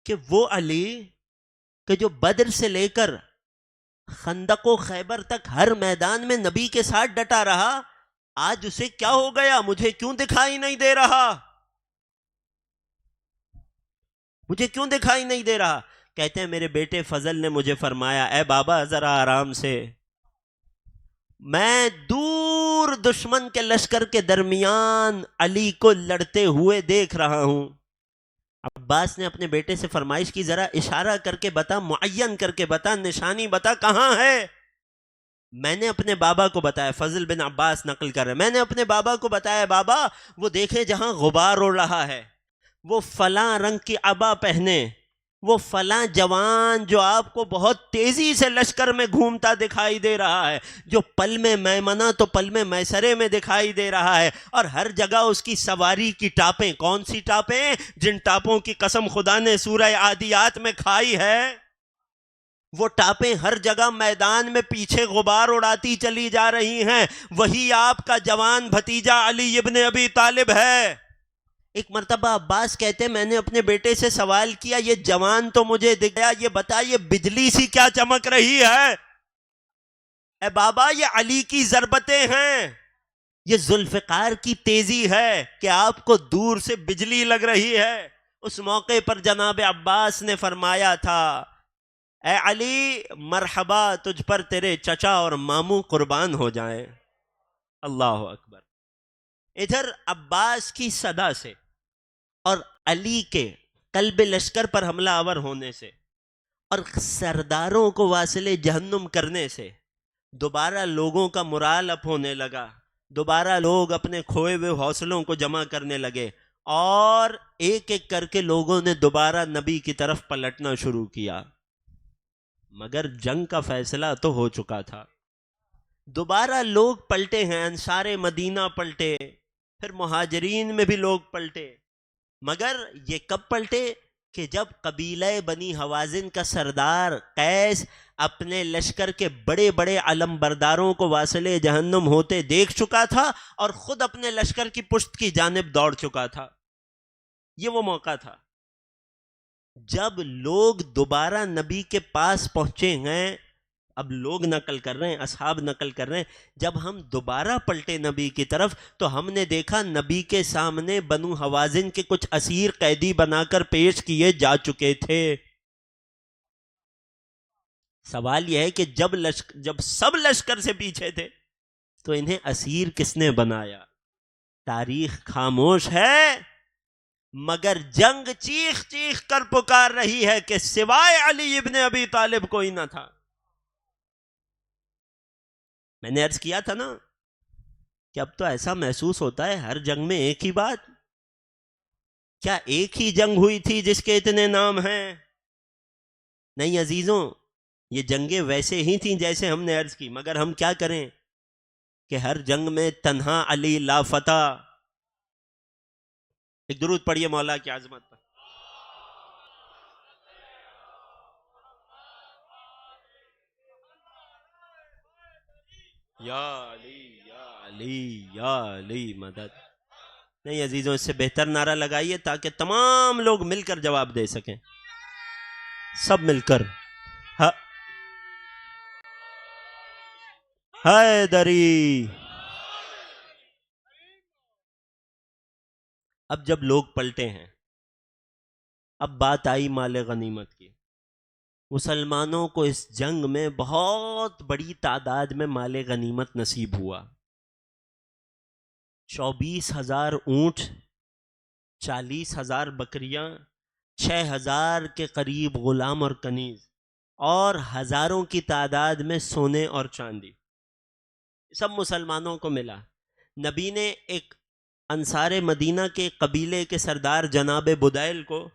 [SPEAKER 1] کہ وہ علی کہ جو بدر سے لے کر خندق و خیبر تک ہر میدان میں نبی کے ساتھ ڈٹا رہا، آج اسے کیا ہو گیا؟ مجھے کیوں دکھائی نہیں دے رہا؟ مجھے کیوں دکھائی نہیں دے رہا؟ کہتے ہیں میرے بیٹے فضل نے مجھے فرمایا، اے بابا ذرا آرام سے، میں دور دشمن کے لشکر کے درمیان علی کو لڑتے ہوئے دیکھ رہا ہوں. عباس نے اپنے بیٹے سے فرمائش کی، ذرا اشارہ کر کے بتا، معین کر کے بتا، نشانی بتا کہاں ہے. میں نے اپنے بابا کو بتایا، فضل بن عباس نقل کر رہے، میں نے اپنے بابا کو بتایا، بابا وہ دیکھے جہاں غبار اڑ رہا ہے، وہ فلاں رنگ کی عبا پہنے، وہ فلاں جوان جو آپ کو بہت تیزی سے لشکر میں گھومتا دکھائی دے رہا ہے، جو پل میں میمنہ تو پل میں میسرے میں دکھائی دے رہا ہے، اور ہر جگہ اس کی سواری کی ٹاپیں. کون سی ٹاپیں؟ جن ٹاپوں کی قسم خدا نے سورہ عادیات میں کھائی ہے. وہ ٹاپیں ہر جگہ میدان میں پیچھے غبار اڑاتی چلی جا رہی ہیں. وہی آپ کا جوان بھتیجا علی ابن ابی طالب ہے. ایک مرتبہ عباس کہتے ہیں میں نے اپنے بیٹے سے سوال کیا، یہ جوان تو مجھے دکھ گیا، یہ بتا یہ بجلی سی کیا چمک رہی ہے؟ اے بابا یہ علی کی ضربتیں ہیں، یہ ذوالفقار کی تیزی ہے کہ آپ کو دور سے بجلی لگ رہی ہے. اس موقع پر جناب عباس نے فرمایا تھا، اے علی مرحبا تجھ پر تیرے چچا اور ماموں قربان ہو جائیں. اللہ اکبر. ادھر عباس کی صدا سے اور علی کے قلب لشکر پر حملہ آور ہونے سے اور سرداروں کو واصل جہنم کرنے سے دوبارہ لوگوں کا مرال اپ ہونے لگا، دوبارہ لوگ اپنے کھوئے ہوئے حوصلوں کو جمع کرنے لگے، اور ایک ایک کر کے لوگوں نے دوبارہ نبی کی طرف پلٹنا شروع کیا۔ مگر جنگ کا فیصلہ تو ہو چکا تھا، دوبارہ لوگ پلٹے ہیں، انصار مدینہ پلٹے، پھر مہاجرین میں بھی لوگ پلٹے۔ مگر یہ کب پلٹے کہ جب قبیلہ بنی حوازن کا سردار قیس اپنے لشکر کے بڑے بڑے علم برداروں کو واصل جہنم ہوتے دیکھ چکا تھا اور خود اپنے لشکر کی پشت کی جانب دوڑ چکا تھا۔ یہ وہ موقع تھا جب لوگ دوبارہ نبی کے پاس پہنچے ہیں۔ اب لوگ نقل کر رہے ہیں، اصحاب نقل کر رہے ہیں، جب ہم دوبارہ پلٹے نبی کی طرف تو ہم نے دیکھا نبی کے سامنے بنو حوازن کے کچھ اسیر قیدی بنا کر پیش کیے جا چکے تھے۔ سوال یہ ہے کہ جب سب لشکر سے پیچھے تھے تو انہیں اسیر کس نے بنایا؟ تاریخ خاموش ہے، مگر جنگ چیخ چیخ کر پکار رہی ہے کہ سوائے علی ابن ابی طالب کوئی نہ تھا۔ میں نے عرض کیا تھا نا کہ اب تو ایسا محسوس ہوتا ہے ہر جنگ میں ایک ہی بات۔ کیا ایک ہی جنگ ہوئی تھی جس کے اتنے نام ہیں؟ نہیں عزیزوں، یہ جنگیں ویسے ہی تھیں جیسے ہم نے عرض کی، مگر ہم کیا کریں کہ ہر جنگ میں تنہا علی لا فتح۔ ایک درود پڑھیے مولا کی عظمت پر۔ یا علی یا علی یا علی مدد۔ نہیں عزیزوں، اس سے بہتر نعرہ لگائیے تاکہ تمام لوگ مل کر جواب دے سکیں، سب مل کر حیدری۔ اب جب لوگ پلٹے ہیں، اب بات آئی مال غنیمت کی۔ مسلمانوں کو اس جنگ میں بہت بڑی تعداد میں مال غنیمت نصیب ہوا۔ 24,000 اونٹ، 40,000 بکریاں، 6,000 کے قریب غلام اور کنیز، اور ہزاروں کی تعداد میں سونے اور چاندی، سب مسلمانوں کو ملا۔ نبی نے ایک انصار مدینہ کے قبیلے کے سردار جناب بدیل کو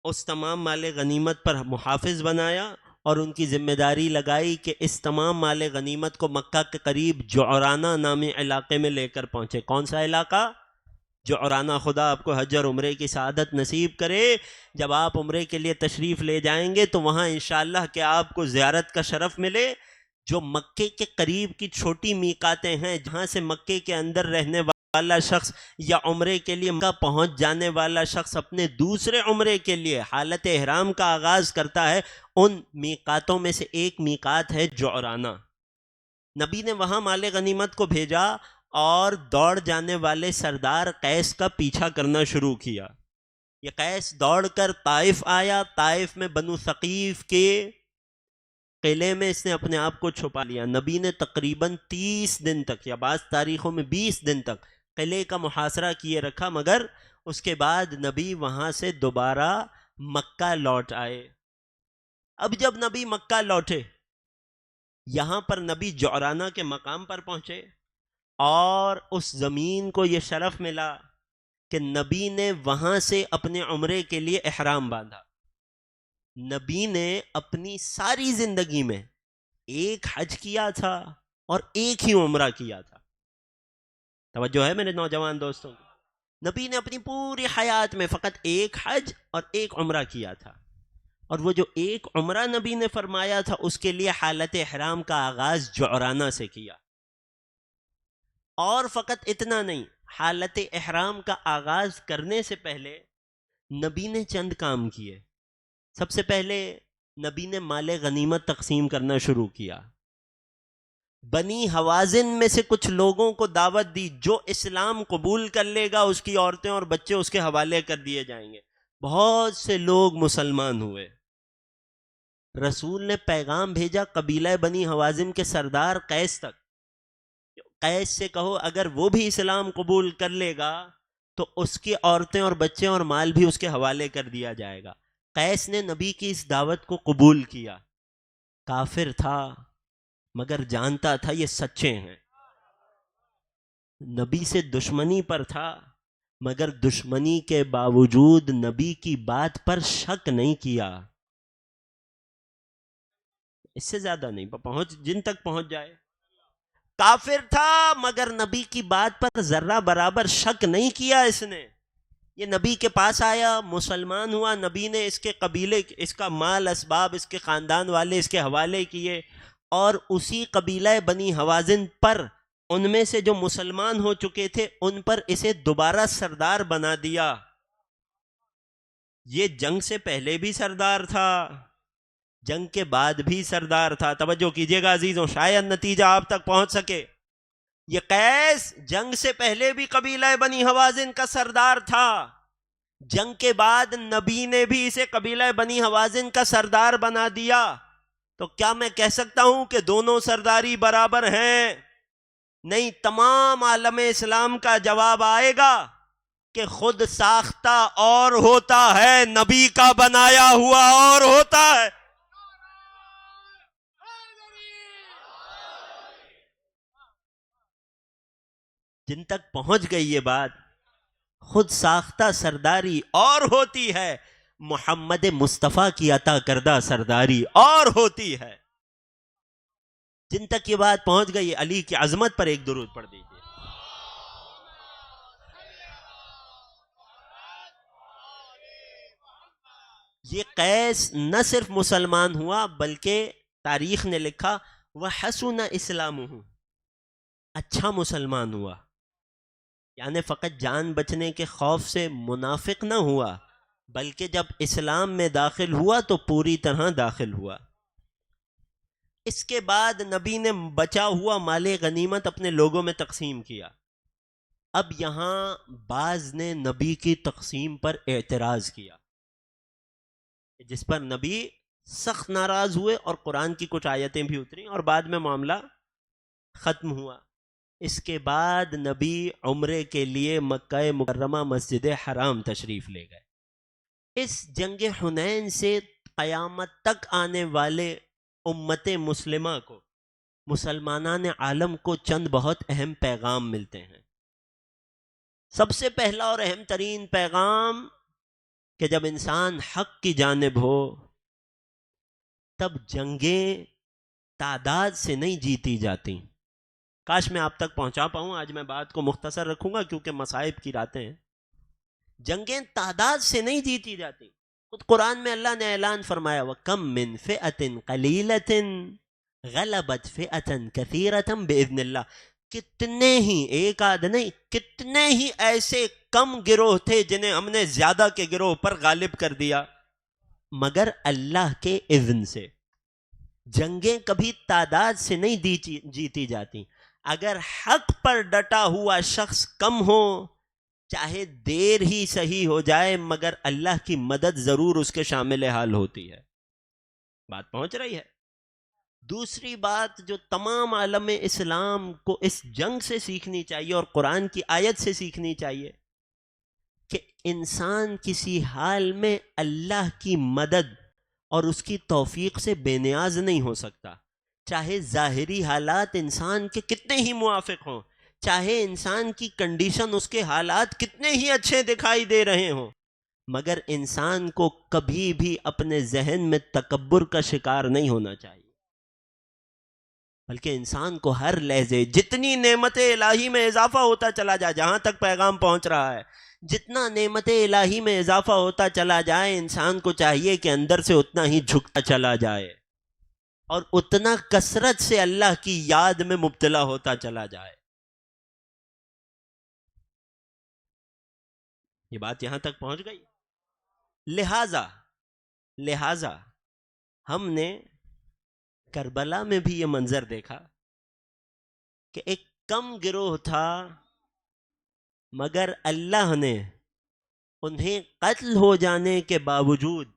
[SPEAKER 1] اس تمام مال غنیمت پر محافظ بنایا اور ان کی ذمہ داری لگائی کہ اس تمام مال غنیمت کو مکہ کے قریب جعرانہ نامی علاقے میں لے کر پہنچے۔ کون سا علاقہ؟ جعرانہ۔ خدا آپ کو حج اور عمرے کی سعادت نصیب کرے۔ جب آپ عمرے کے لیے تشریف لے جائیں گے تو وہاں انشاءاللہ کہ آپ کو زیارت کا شرف ملے۔ جو مکے کے قریب کی چھوٹی میقاتیں ہیں جہاں سے مکے کے اندر رہنے والا شخص یا عمرے کے لیے مکہ پہنچ جانے والا شخص اپنے دوسرے عمرے کے لیے حالت احرام کا آغاز کرتا ہے، ان میقاتوں میں سے ایک میقات ہے جعرانہ۔ نبی نے وہاں مال غنیمت کو بھیجا اور دوڑ جانے والے سردار قیس کا پیچھا کرنا شروع کیا۔ یہ قیس دوڑ کر طائف آیا۔ طائف میں بنو ثقیف کے قلعے میں اس نے اپنے آپ کو چھپا لیا۔ نبی نے تقریباً 30 دن تک یا بعض تاریخوں میں 20 دن تک قلعے کا محاصرہ کیے رکھا، مگر اس کے بعد نبی وہاں سے دوبارہ مکہ لوٹ آئے۔ اب جب نبی مکہ لوٹے، یہاں پر نبی جعرانہ کے مقام پر پہنچے اور اس زمین کو یہ شرف ملا کہ نبی نے وہاں سے اپنے عمرے کے لیے احرام باندھا۔ نبی نے اپنی ساری زندگی میں ایک حج کیا تھا اور ایک ہی عمرہ کیا تھا۔ توجہ ہے میرے نوجوان دوستوں؟ نبی نے اپنی پوری حیات میں فقط ایک حج اور ایک عمرہ کیا تھا، اور وہ جو ایک عمرہ نبی نے فرمایا تھا اس کے لیے حالت احرام کا آغاز جعرانہ سے کیا۔ اور فقط اتنا نہیں، حالت احرام کا آغاز کرنے سے پہلے نبی نے چند کام کیے۔ سب سے پہلے نبی نے مال غنیمت تقسیم کرنا شروع کیا۔ بنی حوازن میں سے کچھ لوگوں کو دعوت دی، جو اسلام قبول کر لے گا اس کی عورتیں اور بچے اس کے حوالے کر دیے جائیں گے۔ بہت سے لوگ مسلمان ہوئے۔ رسول نے پیغام بھیجا قبیلہ بنی حوازن کے سردار قیس تک۔ قیس سے کہو اگر وہ بھی اسلام قبول کر لے گا تو اس کی عورتیں اور بچے اور مال بھی اس کے حوالے کر دیا جائے گا۔ قیس نے نبی کی اس دعوت کو قبول کیا، کافر تھا مگر جانتا تھا یہ سچے ہیں، نبی سے دشمنی پر تھا مگر دشمنی کے باوجود نبی کی بات پر شک نہیں کیا. اس سے زیادہ نہیں پہنچ، جن تک پہنچ جائے. کافر تھا مگر نبی کی بات پر ذرہ برابر شک نہیں کیا اس نے. یہ نبی کے پاس آیا، مسلمان ہوا، نبی نے اس کے قبیلے، اس کا مال اسباب، اس کے خاندان والے اس کے حوالے کیے، اور اسی قبیلہ بنی حوازن پر، ان میں سے جو مسلمان ہو چکے تھے ان پر اسے دوبارہ سردار بنا دیا. یہ جنگ سے پہلے بھی سردار تھا، جنگ کے بعد بھی سردار تھا. توجہ کیجئے گا عزیزوں، شاید نتیجہ آپ تک پہنچ سکے. یہ قیس جنگ سے پہلے بھی قبیلہ بنی حوازن کا سردار تھا، جنگ کے بعد نبی نے بھی اسے قبیلہ بنی حوازن کا سردار بنا دیا. تو کیا میں کہہ سکتا ہوں کہ دونوں سرداری برابر ہیں؟ نہیں. تمام عالم اسلام کا جواب آئے گا کہ خود ساختہ اور ہوتا ہے، نبی کا بنایا ہوا اور ہوتا ہے. جن تک پہنچ گئی یہ بات، خود ساختہ سرداری اور ہوتی ہے، محمد مصطفیٰ کی عطا کردہ سرداری اور ہوتی ہے. جن تک یہ بات پہنچ گئی، علی کی عظمت پر ایک درود پڑھ دیجیے. یہ قیس نہ صرف مسلمان ہوا بلکہ تاریخ نے لکھا وَحَسُنَ إِسْلَامُهُ، اچھا مسلمان ہوا. یعنی فقط جان بچنے کے خوف سے منافق نہ ہوا، بلکہ جب اسلام میں داخل ہوا تو پوری طرح داخل ہوا. اس کے بعد نبی نے بچا ہوا مال غنیمت اپنے لوگوں میں تقسیم کیا. اب یہاں بعض نے نبی کی تقسیم پر اعتراض کیا، جس پر نبی سخت ناراض ہوئے اور قرآن کی کچھ آیتیں بھی اتریں اور بعد میں معاملہ ختم ہوا. اس کے بعد نبی عمرے کے لیے مکہ مکرمہ مسجد حرام تشریف لے گئے. اس جنگ حنین سے قیامت تک آنے والے امت مسلمہ کو، مسلمانان عالم کو چند بہت اہم پیغام ملتے ہیں. سب سے پہلا اور اہم ترین پیغام کہ جب انسان حق کی جانب ہو تب جنگیں تعداد سے نہیں جیتی جاتی. کاش میں آپ تک پہنچا پاؤں، آج میں بات کو مختصر رکھوں گا کیونکہ مصائب کی راتیں ہیں. جنگیں تعداد سے نہیں جیتی جاتی. خود قرآن میں اللہ نے اعلان فرمایا وَكَم مِّن فِئَةٍ قَلِيلَةٍ غَلَبَتْ فِئَةً كَثِيرَةً بِإِذْنِ اللَّهِ. کتنے ہی، ایک آدھ نہیں، کتنے ہی ایسے کم گروہ تھے جنہیں ہم نے زیادہ کے گروہ پر غالب کر دیا، مگر اللہ کے اذن سے. جنگیں کبھی تعداد سے نہیں جیتی جاتی. اگر حق پر ڈٹا ہوا شخص کم ہو، چاہے دیر ہی صحیح ہو جائے، مگر اللہ کی مدد ضرور اس کے شامل حال ہوتی ہے. بات پہنچ رہی ہے؟ دوسری بات جو تمام عالم اسلام کو اس جنگ سے سیکھنی چاہیے اور قرآن کی آیت سے سیکھنی چاہیے کہ انسان کسی حال میں اللہ کی مدد اور اس کی توفیق سے بے نیاز نہیں ہو سکتا. چاہے ظاہری حالات انسان کے کتنے ہی موافق ہوں، چاہے انسان کی کنڈیشن، اس کے حالات کتنے ہی اچھے دکھائی دے رہے ہوں، مگر انسان کو کبھی بھی اپنے ذہن میں تکبر کا شکار نہیں ہونا چاہیے، بلکہ انسان کو ہر لحظے جتنی نعمت الہی میں اضافہ ہوتا چلا جائے، جہاں تک پیغام پہنچ رہا ہے، جتنا نعمت الہی میں اضافہ ہوتا چلا جائے، انسان کو چاہیے کہ اندر سے اتنا ہی جھکتا چلا جائے اور اتنا کثرت سے اللہ کی یاد میں مبتلا ہوتا چلا جائے. یہ بات یہاں تک پہنچ گئی. لہذا ہم نے کربلا میں بھی یہ منظر دیکھا کہ ایک کم گروہ تھا، مگر اللہ نے انہیں قتل ہو جانے کے باوجود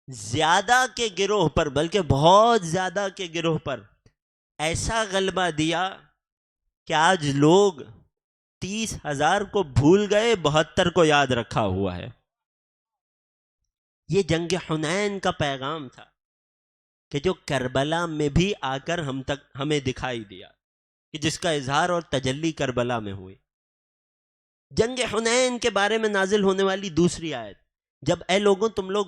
[SPEAKER 1] زیادہ کے گروہ پر، بلکہ بہت زیادہ کے گروہ پر ایسا غلبہ دیا کہ آج لوگ 30,000 کو بھول گئے، 72 کو یاد رکھا ہوا ہے. یہ جنگ حنین کا پیغام تھا کہ جو کربلا میں بھی آ کر ہمیں دکھائی دیا، کہ جس کا اظہار اور تجلی کربلا میں ہوئی۔ جنگ حنین کے بارے میں نازل ہونے والی دوسری آیت، جب اے لوگوں تم لوگ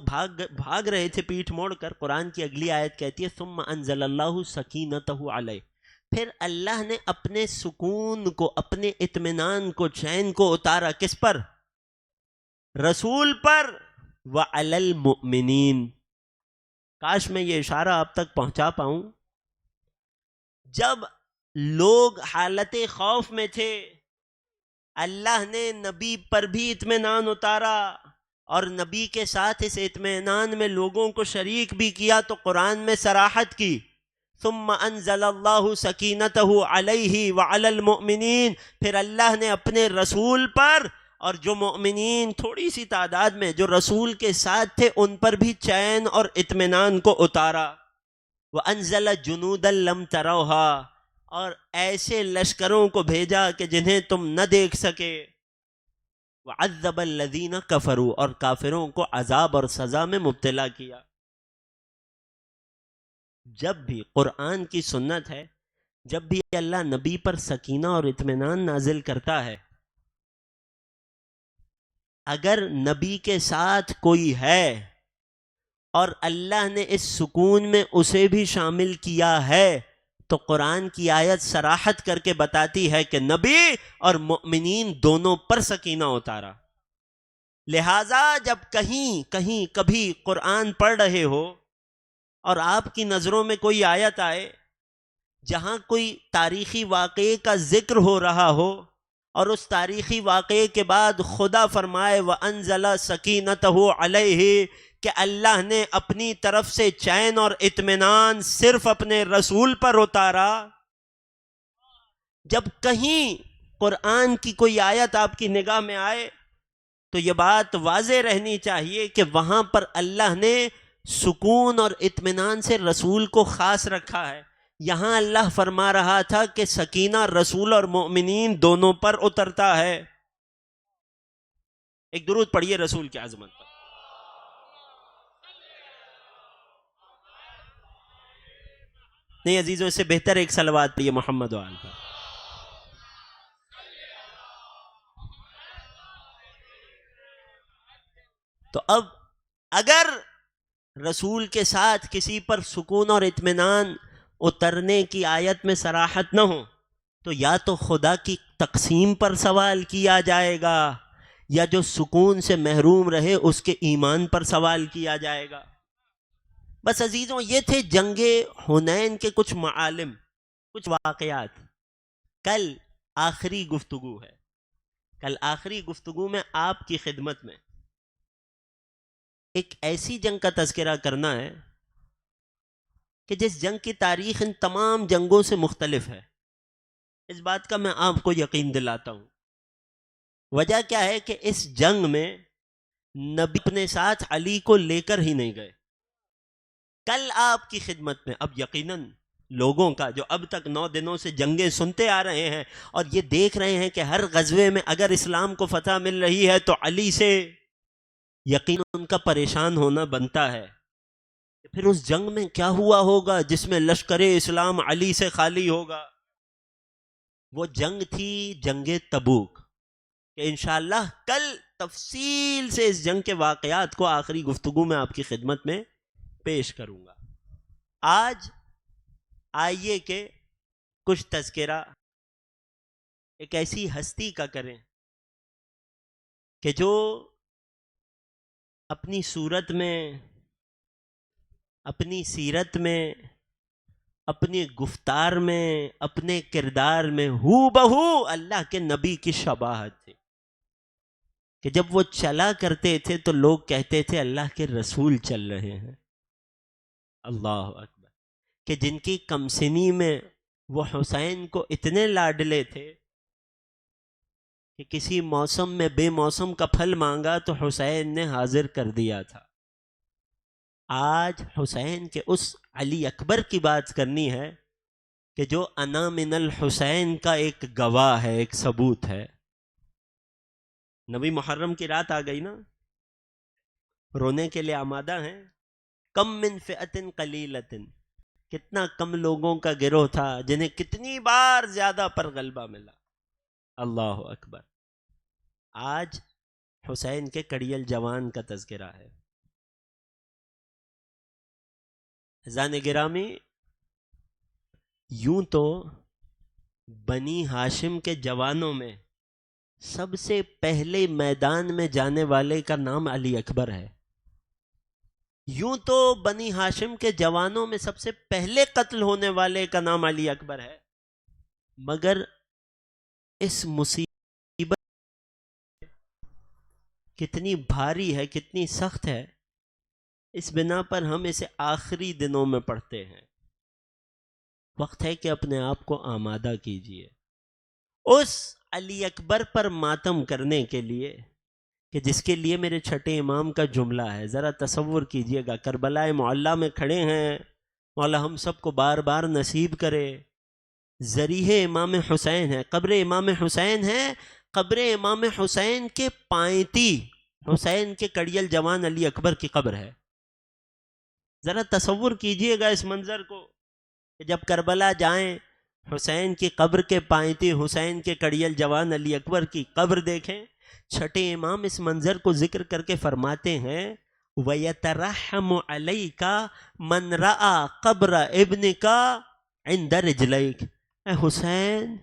[SPEAKER 1] بھاگ رہے تھے پیٹھ موڑ کر، قرآن کی اگلی آیت کہتی ہے ثم انزل اللہ سکینتہ علیہ، پھر اللہ نے اپنے سکون کو، اپنے اطمینان کو، چین کو اتارا کس پر؟ رسول پر، وعلی المؤمنین۔ کاش میں یہ اشارہ آپ تک پہنچا پاؤں۔ جب لوگ حالت خوف میں تھے، اللہ نے نبی پر بھی اطمینان اتارا، اور نبی کے ساتھ اس اطمینان میں لوگوں کو شریک بھی کیا، تو قرآن میں صراحت کی ثم انزل اللہ سکینتہ علیہ وعلی المؤمنین، پھر اللہ نے اپنے رسول پر اور جو مؤمنین تھوڑی سی تعداد میں جو رسول کے ساتھ تھے ان پر بھی چین اور اطمینان کو اتارا۔ وانزل جنودا لم تروها، اور ایسے لشکروں کو بھیجا کہ جنہیں تم نہ دیکھ سکے۔ وعذب الذین کفروا، اور کافروں کو عذاب اور سزا میں مبتلا کیا۔ جب بھی قرآن کی سنت ہے، جب بھی اللہ نبی پر سکینہ اور اطمینان نازل کرتا ہے، اگر نبی کے ساتھ کوئی ہے اور اللہ نے اس سکون میں اسے بھی شامل کیا ہے، تو قرآن کی آیت صراحت کر کے بتاتی ہے کہ نبی اور مؤمنین دونوں پر سکینہ اتارا۔ لہٰذا جب کہیں کبھی قرآن پڑھ رہے ہو اور آپ کی نظروں میں کوئی آیت آئے جہاں کوئی تاریخی واقعے کا ذکر ہو رہا ہو، اور اس تاریخی واقعے کے بعد خدا فرمائے وَأَنزَلَ سَكِينَتَهُ عَلَيْهِ، کہ اللہ نے اپنی طرف سے چین اور اطمینان صرف اپنے رسول پر اتارا، جب کہیں قرآن کی کوئی آیت آپ کی نگاہ میں آئے تو یہ بات واضح رہنی چاہیے کہ وہاں پر اللہ نے سکون اور اطمینان سے رسول کو خاص رکھا ہے۔ یہاں اللہ فرما رہا تھا کہ سکینہ رسول اور مؤمنین دونوں پر اترتا ہے۔ ایک درود پڑھیے رسول کی عظمت پر۔ نہیں عزیزوں، اس سے بہتر ایک صلوات پڑھیے محمد و آل پر۔ تو اب اگر رسول کے ساتھ کسی پر سکون اور اطمینان اترنے کی آیت میں صراحت نہ ہو تو یا تو خدا کی تقسیم پر سوال کیا جائے گا، یا جو سکون سے محروم رہے اس کے ایمان پر سوال کیا جائے گا۔ بس عزیزوں، یہ تھے جنگ حنین کے کچھ معالم، کچھ واقعات۔ کل آخری گفتگو ہے، کل آخری گفتگو میں آپ کی خدمت میں ایک ایسی جنگ کا تذکرہ کرنا ہے کہ جس جنگ کی تاریخ ان تمام جنگوں سے مختلف ہے۔ اس بات کا میں آپ کو یقین دلاتا ہوں۔ وجہ کیا ہے کہ اس جنگ میں نبی اپنے ساتھ علی کو لے کر ہی نہیں گئے۔ کل آپ کی خدمت میں، اب یقیناً لوگوں کا جو اب تک 9 دنوں سے جنگیں سنتے آ رہے ہیں اور یہ دیکھ رہے ہیں کہ ہر غزوے میں اگر اسلام کو فتح مل رہی ہے تو علی سے، یقیناً ان کا پریشان ہونا بنتا ہے۔ پھر اس جنگ میں کیا ہوا ہوگا جس میں لشکر اسلام علی سے خالی ہوگا؟ وہ جنگ تھی جنگ تبوک، کہ انشاءاللہ کل تفصیل سے اس جنگ کے واقعات کو آخری گفتگو میں آپ کی خدمت میں پیش کروں گا۔ آج آئیے کہ کچھ تذکرہ ایک ایسی ہستی کا کریں کہ جو اپنی صورت میں، اپنی سیرت میں، اپنی گفتار میں، اپنے کردار میں ہو بہو اللہ کے نبی کی شباہت تھی، کہ جب وہ چلا کرتے تھے تو لوگ کہتے تھے اللہ کے رسول چل رہے ہیں۔ اللہ اکبر، کہ جن کی کمسنی میں وہ حسین کو اتنے لاڈلے تھے کہ کسی موسم میں بے موسم کا پھل مانگا تو حسین نے حاضر کر دیا تھا۔ آج حسین کے اس علی اکبر کی بات کرنی ہے کہ جو انا من الحسین کا ایک گواہ ہے، ایک ثبوت ہے۔ نبی محرم کی رات آ گئی نا، رونے کے لیے آمادہ ہیں؟ کم من فئۃ قلیلۃ، کتنا کم لوگوں کا گروہ تھا جنہیں کتنی بار زیادہ پر غلبہ ملا. اللہ اکبر. آج حسین کے کڑیل جوان کا تذکرہ ہے. اذان گرامی، یوں تو بنی ہاشم کے جوانوں میں سب سے پہلے میدان میں جانے والے کا نام علی اکبر ہے. یوں تو بنی ہاشم کے جوانوں میں سب سے پہلے قتل ہونے والے کا نام علی اکبر ہے، مگر اس مصیبت کتنی بھاری ہے، کتنی سخت ہے، اس بنا پر ہم اسے آخری دنوں میں پڑھتے ہیں. وقت ہے کہ اپنے آپ کو آمادہ کیجئے اس علی اکبر پر ماتم کرنے کے لیے کہ جس کے لیے میرے چھٹے امام کا جملہ ہے. ذرا تصور کیجئے گا، کربلا معلیٰ میں کھڑے ہیں، مولا ہم سب کو بار بار نصیب کرے. ذریح امام حسین ہے، قبر امام حسین ہے، قبر امام حسین کے پائنتی حسین کے کڑیل جوان علی اکبر کی قبر ہے. ذرا تصور کیجئے گا اس منظر کو کہ جب کربلا جائیں، حسین کی قبر کے پائنتی حسین کے کڑیل جوان علی اکبر کی قبر دیکھیں. چھٹے امام اس منظر کو ذکر کر کے فرماتے ہیں وَيَتَرَحَّمُ عَلَيْكَ مَنْ رَأَى قَبْرَ ابْنِكَ عِنْدَ رِجْلَيْكَ. اے حسین،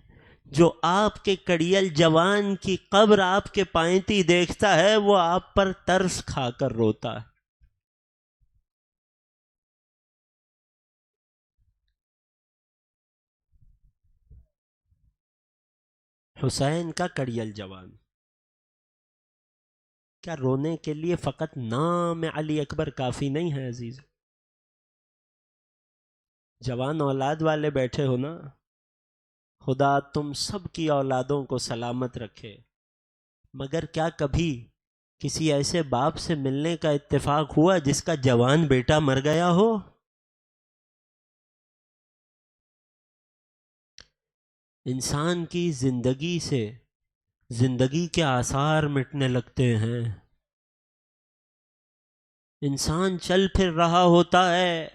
[SPEAKER 1] جو آپ کے کڑیل جوان کی قبر آپ کے پائنتی دیکھتا ہے وہ آپ پر ترس کھا کر روتا ہے. حسین کا کڑیل جوان، کیا رونے کے لیے فقط نام علی اکبر کافی نہیں ہے عزیز؟ جوان اولاد والے بیٹھے ہو نا، خدا تم سب کی اولادوں کو سلامت رکھے، مگر کیا کبھی کسی ایسے باپ سے ملنے کا اتفاق ہوا جس کا جوان بیٹا مر گیا ہو؟ انسان کی زندگی سے زندگی کے آثار مٹنے لگتے ہیں. انسان چل پھر رہا ہوتا ہے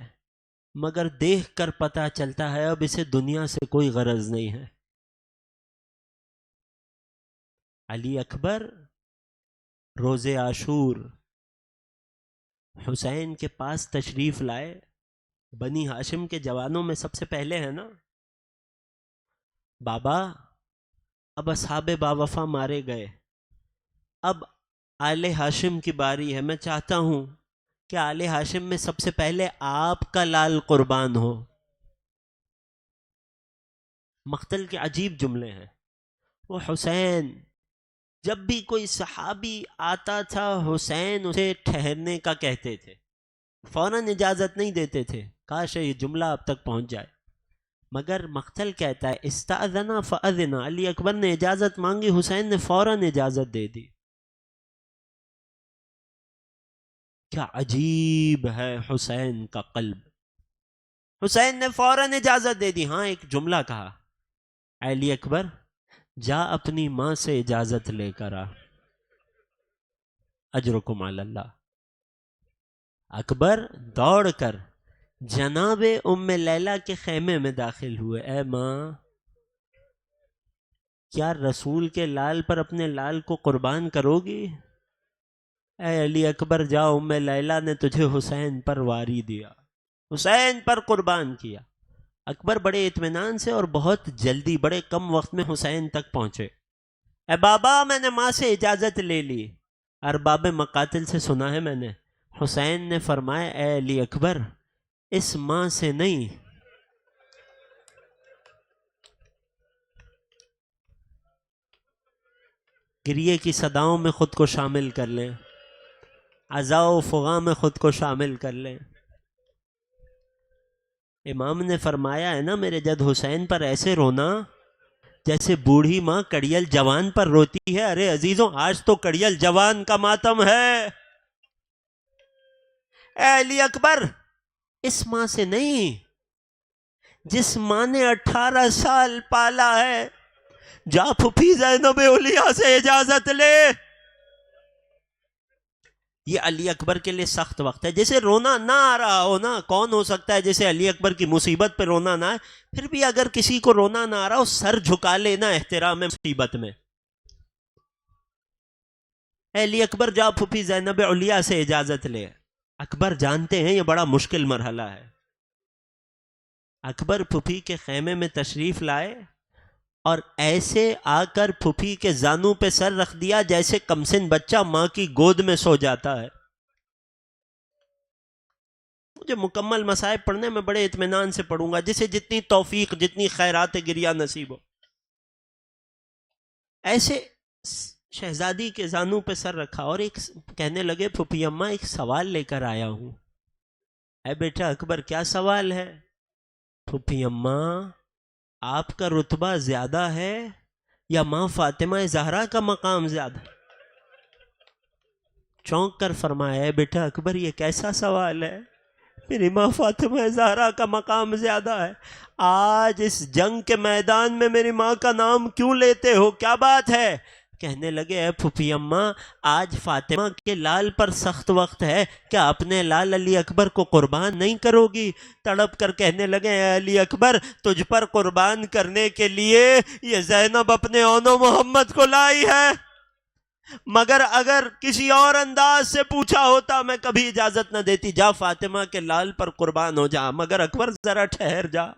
[SPEAKER 1] مگر دیکھ کر پتہ چلتا ہے اب اسے دنیا سے کوئی غرض نہیں ہے. علی اکبر روز عاشور حسین کے پاس تشریف لائے. بنی ہاشم کے جوانوں میں سب سے پہلے ہے نا. بابا، اب اصحاب باوفا مارے گئے، اب آل ہاشم کی باری ہے. میں چاہتا ہوں کہ آل ہاشم میں سب سے پہلے آپ کا لال قربان ہو. مقتل کے عجیب جملے ہیں. وہ حسین، جب بھی کوئی صحابی آتا تھا حسین اسے ٹھہرنے کا کہتے تھے، فوراً اجازت نہیں دیتے تھے. کاش یہ جملہ اب تک پہنچ جائے. مگر مقتل کہتا ہے استاذنا فاذنا، علی اکبر نے اجازت مانگی، حسین نے فوراً اجازت دے دی. کیا عجیب ہے حسین کا قلب. حسین نے فوراً اجازت دے دی. ہاں، ایک جملہ کہا، علی اکبر جا اپنی ماں سے اجازت لے کر آ، اجرکم علی اللہ. اکبر دوڑ کر جناب ام لیلہ کے خیمے میں داخل ہوئے. اے ماں، کیا رسول کے لال پر اپنے لال کو قربان کرو گی؟ اے علی اکبر جا، ام لیلہ نے تجھے حسین پر واری دیا، حسین پر قربان کیا. اکبر بڑے اطمینان سے اور بہت جلدی، بڑے کم وقت میں حسین تک پہنچے. اے بابا، میں نے ماں سے اجازت لے لی، ارباب مقاتل سے سنا ہے میں نے. حسین نے فرمایا اے علی اکبر، اس ماں سے نہیں، گریے کی صداؤں میں خود کو شامل کر لیں، عزا و فغاں میں خود کو شامل کر لیں. امام نے فرمایا ہے نا میرے جد حسین پر ایسے رونا جیسے بوڑھی ماں کڑیل جوان پر روتی ہے. ارے عزیزوں، آج تو کڑیل جوان کا ماتم ہے. اے علی اکبر، اس ماں سے نہیں جس ماں نے 18 سال پالا ہے. جا پھپھی زینب اولیاء سے اجازت لے. یہ علی اکبر کے لیے سخت وقت ہے. جیسے رونا نہ آ رہا ہو نا، کون ہو سکتا ہے جیسے علی اکبر کی مصیبت پہ رونا نہ آئے؟ پھر بھی اگر کسی کو رونا نہ آ رہا ہو، سر جھکا لینا احترام مصیبت میں. اے علی اکبر جا پھوپھی زینب علیا سے اجازت لے. اکبر جانتے ہیں یہ بڑا مشکل مرحلہ ہے. اکبر پھوپھی کے خیمے میں تشریف لائے اور ایسے آ کر پھوپھی کے زانوں پہ سر رکھ دیا جیسے کمسن بچہ ماں کی گود میں سو جاتا ہے. مجھے مکمل مصائب پڑھنے میں بڑے اطمینان سے پڑھوں گا، جسے جتنی توفیق، جتنی خیرات گریہ نصیب ہو. ایسے شہزادی کے زانوں پہ سر رکھا اور ایک کہنے لگے پھوپھی اماں ایک سوال لے کر آیا ہوں. اے بیٹا اکبر کیا سوال ہے؟ پھوپھی اماں آپ کا رتبہ زیادہ ہے یا ماں فاطمہ زہرا کا مقام زیادہ؟ چونک کر فرمایا اے بیٹا اکبر یہ کیسا سوال ہے؟ میری ماں فاطمہ زہرا کا مقام زیادہ ہے. آج اس جنگ کے میدان میں میری ماں کا نام کیوں لیتے ہو؟ کیا بات ہے؟ کہنے لگے اے پھوپھی اماں آج فاطمہ کے لال پر سخت وقت ہے، کیا اپنے لال علی اکبر کو قربان نہیں کرو گی؟ تڑپ کر کہنے لگے اے علی اکبر تجھ پر قربان کرنے کے لیے یہ زینب اپنے اونو محمد کو لائی ہے، مگر اگر کسی اور انداز سے پوچھا ہوتا میں کبھی اجازت نہ دیتی. جا فاطمہ کے لال پر قربان ہو جا، مگر اکبر ذرا ٹھہر جا،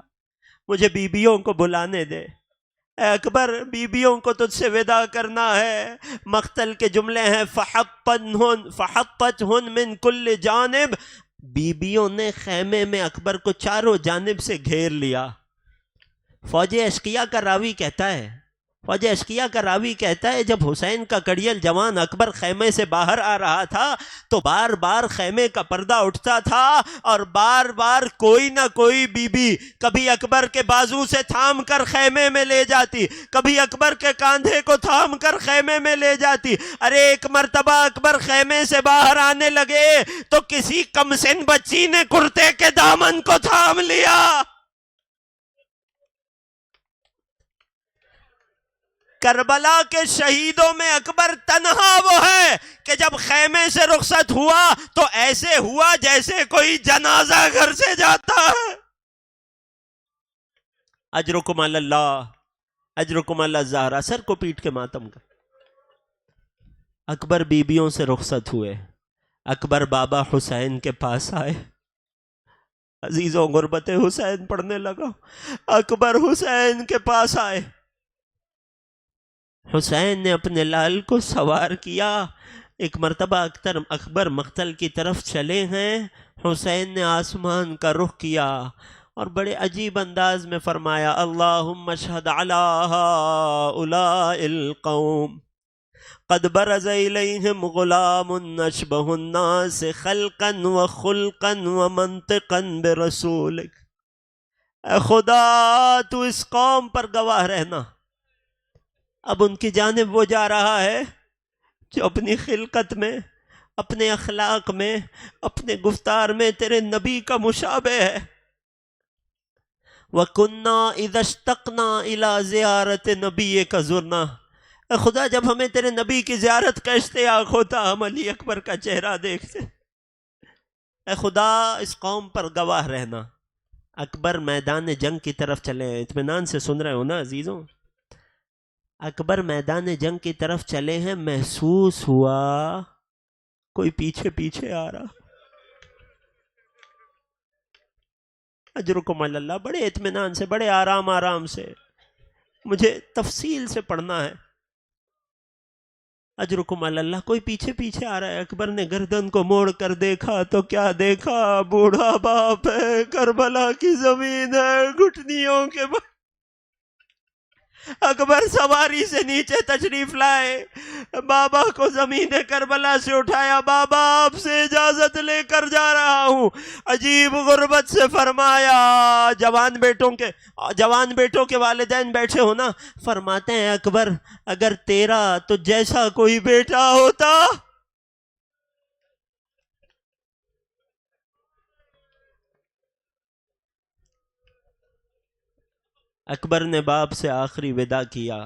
[SPEAKER 1] مجھے بیبیوں کو بلانے دے. اے اکبر بیبیوں کو تجھ سے ودا کرنا ہے. مقتل کے جملے ہیں فحطتہن من کل جانب. بیبیوں نے خیمے میں اکبر کو چاروں جانب سے گھیر لیا. فوج اشقیہ کا راوی کہتا ہے جب حسین کا کڑیل جوان اکبر خیمے سے باہر آ رہا تھا تو بار بار خیمے کا پردہ اٹھتا تھا اور بار بار کوئی نہ کوئی بی بی کبھی اکبر کے بازو سے تھام کر خیمے میں لے جاتی، کبھی اکبر کے کاندھے کو تھام کر خیمے میں لے جاتی. ارے ایک مرتبہ اکبر خیمے سے باہر آنے لگے تو کسی کمسن بچی نے کرتے کے دامن کو تھام لیا. کربلا کے شہیدوں میں اکبر تنہا وہ ہے کہ جب خیمے سے رخصت ہوا تو ایسے ہوا جیسے کوئی جنازہ گھر سے جاتا ہے. اجرکم علی اللہ، اجرکم علی الزہرا. سر کو پیٹ کے ماتم کر. اکبر بیبیوں سے رخصت ہوئے، اکبر بابا حسین کے پاس آئے. عزیزوں غربت حسین پڑھنے لگا. اکبر حسین کے پاس آئے. حسین نے اپنے لال کو سوار کیا. ایک مرتبہ اکبر مقتل کی طرف چلے ہیں. حسین نے آسمان کا رخ کیا اور بڑے عجیب انداز میں فرمایا اللہم اشہد علی ہؤلاء القوم قد برز الیہم غلام اشبہ الناس خلقا وخلقا ومنطقا برسولک. اے خدا تو اس قوم پر گواہ رہنا، اب ان کی جانب وہ جا رہا ہے جو اپنی خلقت میں، اپنے اخلاق میں، اپنے گفتار میں تیرے نبی کا مشابہ ہے. وَكُنَّا إِذَا اشْتَقْنَا إِلَىٰ زِيَارَةِ نَبِيِّكَ زُرْنَا. اے خدا جب ہمیں تیرے نبی کی زیارت کا اشتیاق ہوتا ہم علی اکبر کا چہرہ دیکھتے. اے خدا اس قوم پر گواہ رہنا. اکبر میدان جنگ کی طرف چلے. اطمینان سے سن رہے ہو نا عزیزوں؟ اکبر میدان جنگ کی طرف چلے ہیں. محسوس ہوا کوئی پیچھے پیچھے آ رہا. اجرکم علی اللہ. بڑے اطمینان سے، بڑے آرام سے، مجھے تفصیل سے پڑھنا ہے. اجرکم علی اللہ. کوئی پیچھے پیچھے آ رہا ہے. اکبر نے گردن کو موڑ کر دیکھا تو کیا دیکھا؟ بوڑھا باپ ہے، کربلا کی زمین ہے، گھٹنیوں کے اکبر سواری سے نیچے تشریف لائے، بابا کو زمین کربلا سے اٹھایا. بابا آپ سے اجازت لے کر جا رہا ہوں. عجیب غربت سے فرمایا. جوان بیٹوں کے والدین بیٹھے ہو نا، فرماتے ہیں اکبر اگر تیرا تو جیسا کوئی بیٹا ہوتا. اکبر نے باپ سے آخری وداع کیا.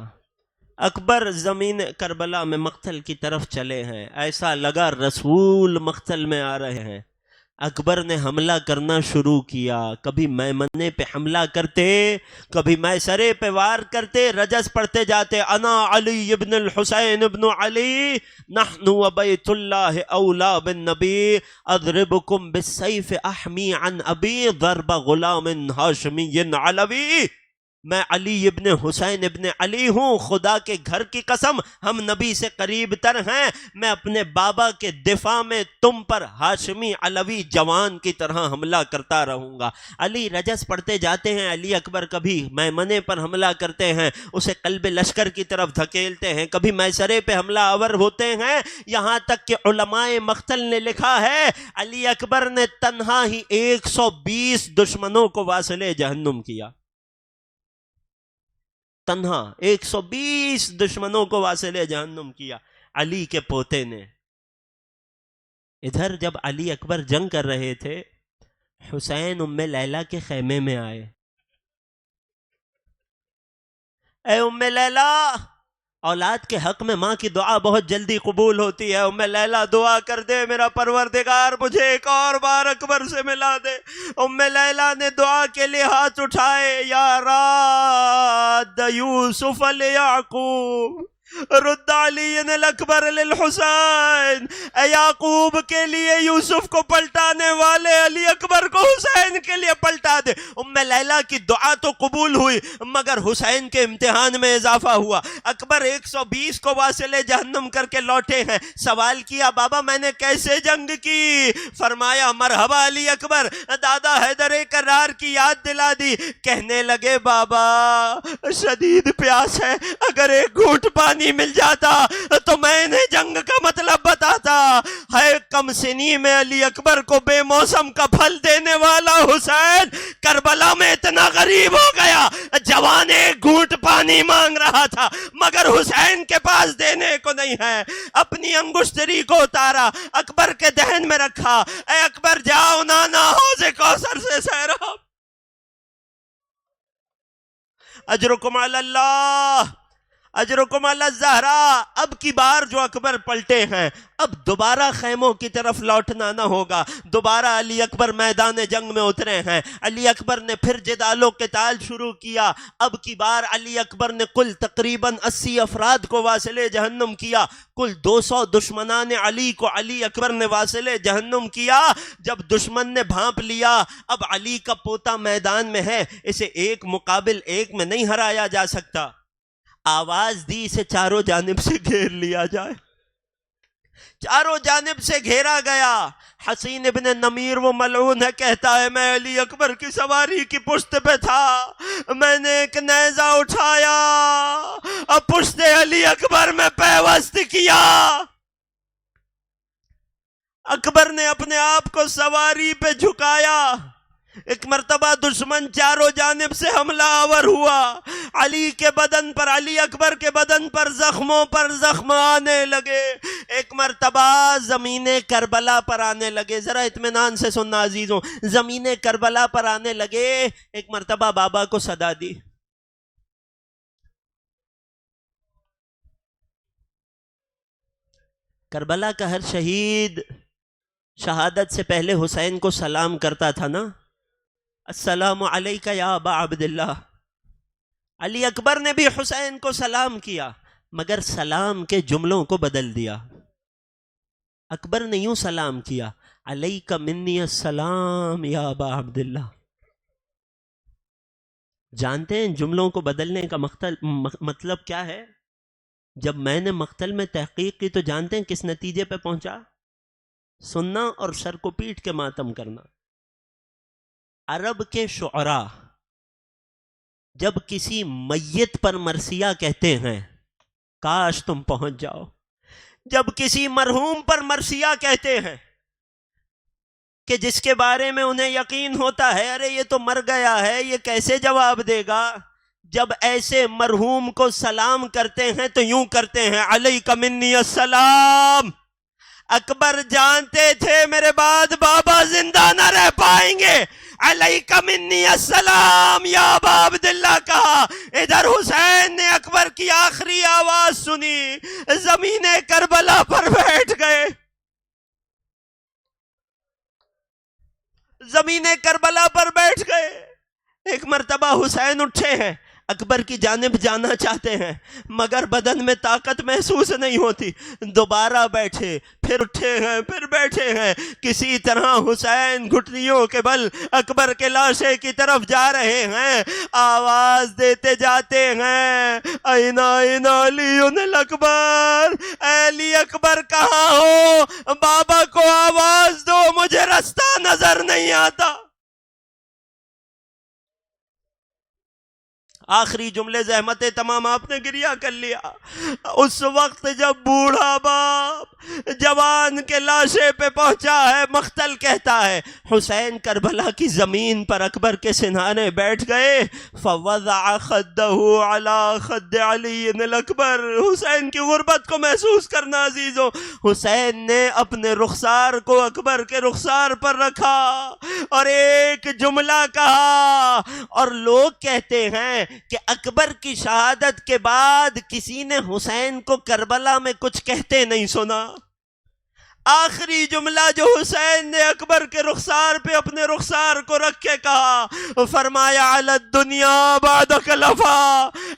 [SPEAKER 1] اکبر زمین کربلا میں مقتل کی طرف چلے ہیں، ایسا لگا رسول مقتل میں آ رہے ہیں۔ اکبر نے حملہ کرنا شروع کیا، کبھی میمنے پہ حملہ کرتے، کبھی میسرے پہ وار کرتے، رجز پڑھتے جاتے، انا علی ابن الحسین ابن علی نحن و بیت اللہ اولا بالنبی اضربکم بالسیف احمی عن ابی ضرب غلام ہاشمی علوی۔ میں علی ابن حسین ابن علی ہوں، خدا کے گھر کی قسم ہم نبی سے قریب تر ہیں، میں اپنے بابا کے دفاع میں تم پر ہاشمی علوی جوان کی طرح حملہ کرتا رہوں گا۔ علی رجس پڑھتے جاتے ہیں، علی اکبر کبھی میمنے پر حملہ کرتے ہیں، اسے قلب لشکر کی طرف دھکیلتے ہیں، کبھی میسرے پہ حملہ آور ہوتے ہیں، یہاں تک کہ علماء مقتل نے لکھا ہے علی اکبر نے تنہا ہی 120 دشمنوں کو واصل جہنم کیا، تنہا 120 دشمنوں کو واصل جہنم کیا علی کے پوتے نے۔ ادھر جب علی اکبر جنگ کر رہے تھے، حسین ام لیلہ کے خیمے میں آئے۔ اے ام لیلہ، اولاد کے حق میں ماں کی دعا بہت جلدی قبول ہوتی ہے، ام لیلہ دعا کر دے میرا پروردگار مجھے ایک اور بار اکبر سے ملا دے۔ ام لیلہ نے دعا کے لیے ہاتھ اٹھائے، یا راد یوسف لیعقوب رد علی الاکبر للحسین، اے یعقوب کے لیے یوسف کو پلٹانے والے علی اکبر کو حسین کے لیے پلٹا دے۔ ام لیلہ کی دعا تو قبول ہوئی، مگر حسین کے امتحان میں اضافہ ہوا۔ اکبر 120 کو واصل جہنم کر کے لوٹے ہیں۔ سوال کیا بابا میں نے کیسے جنگ کی؟ فرمایا مرحبا علی اکبر، دادا حیدر کرار کی یاد دلا دی۔ کہنے لگے بابا شدید پیاس ہے، اگر ایک گھونٹ پانی مل جاتا تو میں انہیں جنگ کا مطلب بتاتا۔ ہے کم سنی میں علی اکبر کو بے موسم کا پھل دینے والا حسین کربلا میں اتنا غریب ہو گیا، جوان ایک گھونٹ پانی مانگ رہا تھا مگر حسین کے پاس دینے کو نہیں ہے۔ اپنی انگشتری کو اتارا، اکبر کے دہن میں رکھا، اے اکبر جاؤ نانا حوض کوثر سے سیراب، اجرکم علی اللہ، اجرکم علی الزہرا۔ اب کی بار جو اکبر پلٹے ہیں، اب دوبارہ خیموں کی طرف لوٹنا نہ ہوگا، دوبارہ علی اکبر میدان جنگ میں اترے ہیں۔ علی اکبر نے پھر جدال و قتال شروع کیا۔ اب کی بار علی اکبر نے کل تقریباً 80 افراد کو واصل جہنم کیا، کل 200 دشمنان علی کو علی اکبر نے واصل جہنم کیا۔ جب دشمن نے بھانپ لیا اب علی کا پوتا میدان میں ہے، اسے ایک مقابل ایک میں نہیں ہرایا جا سکتا، آواز دی اسے چاروں جانب سے گھیر لیا جائے۔ چاروں جانب سے گھیرا گیا۔ حسین ابن نمیر وہ ملعون ہے، کہتا ہے میں علی اکبر کی سواری کی پشت پہ تھا، میں نے ایک نیزہ اٹھایا اور پشت علی اکبر میں پیوست کیا۔ اکبر نے اپنے آپ کو سواری پہ جھکایا۔ ایک مرتبہ دشمن چاروں جانب سے حملہ آور ہوا، علی کے بدن پر، علی اکبر کے بدن پر زخموں پر زخم آنے لگے، ایک مرتبہ زمین کربلا پر آنے لگے۔ ذرا اطمینان سے سننا عزیزوں، زمین کربلا پر آنے لگے۔ ایک مرتبہ بابا کو صدا دی، کربلا کا ہر شہید شہادت سے پہلے حسین کو سلام کرتا تھا نا، السلام علیکہ یا ابا عبداللہ۔ علی اکبر نے بھی حسین کو سلام کیا، مگر سلام کے جملوں کو بدل دیا۔ اکبر نے یوں سلام کیا، علیکہ منی السلام یا ابا عبداللہ۔ جانتے ہیں جملوں کو بدلنے کا مطلب کیا ہے؟ جب میں نے مقتل میں تحقیق کی تو جانتے ہیں کس نتیجے پہ پہنچا؟ سننا اور سر کو پیٹ کے ماتم کرنا۔ عرب کے شعراء جب کسی میت پر مرثیہ کہتے ہیں، کاش تم پہنچ جاؤ، جب کسی مرحوم پر مرثیہ کہتے ہیں کہ جس کے بارے میں انہیں یقین ہوتا ہے ارے یہ تو مر گیا ہے، یہ کیسے جواب دے گا، جب ایسے مرحوم کو سلام کرتے ہیں تو یوں کرتے ہیں، علیکہ منی السلام۔ اکبر جانتے تھے میرے بعد بابا زندہ نہ رہ پائیں گے، علیک منی السلام یا ابا عبداللہ کہا۔ ادھر حسین نے اکبر کی آخری آواز سنی، زمین کربلا پر بیٹھ گئے، زمین کربلا پر بیٹھ گئے۔ ایک مرتبہ حسین اٹھے ہیں، اکبر کی جانب جانا چاہتے ہیں مگر بدن میں طاقت محسوس نہیں ہوتی، دوبارہ بیٹھے، پھر اٹھے ہیں، پھر بیٹھے ہیں، کسی طرح حسین گھٹنیوں کے بل اکبر کے لاشے کی طرف جا رہے ہیں، آواز دیتے جاتے ہیں، این این علی الاکبر، علی اکبر کہاں ہو، بابا کو آواز دو، مجھے رستہ نظر نہیں آتا۔ آخری جملے زحمت تمام آپ نے گریہ کر لیا۔ اس وقت جب بوڑھا باپ جوان کے لاشے پہ پہنچا ہے، مقتل کہتا ہے، حسین کربلا کی زمین پر اکبر کے سنہانے بیٹھ گئے، فوضع خدہ علی خد علی الاکبر۔ حسین کی غربت کو محسوس کرنا عزیزوں، حسین نے اپنے رخسار کو اکبر کے رخسار پر رکھا اور ایک جملہ کہا، اور لوگ کہتے ہیں کہ اکبر کی شہادت کے بعد کسی نے حسین کو کربلا میں کچھ کہتے نہیں سنا۔ آخری جملہ جو حسین نے اکبر کے رخسار پہ اپنے رخسار کو رکھ کے کہا، فرمایا علی الدنیا بعدک لفا،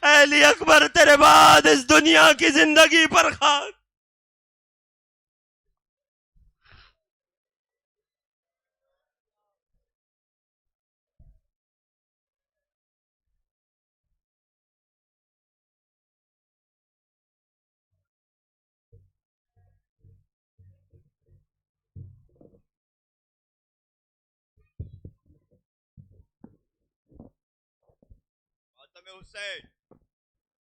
[SPEAKER 1] اے علی اکبر تیرے بعد اس دنیا کی زندگی پر خاک۔ ماتم حسین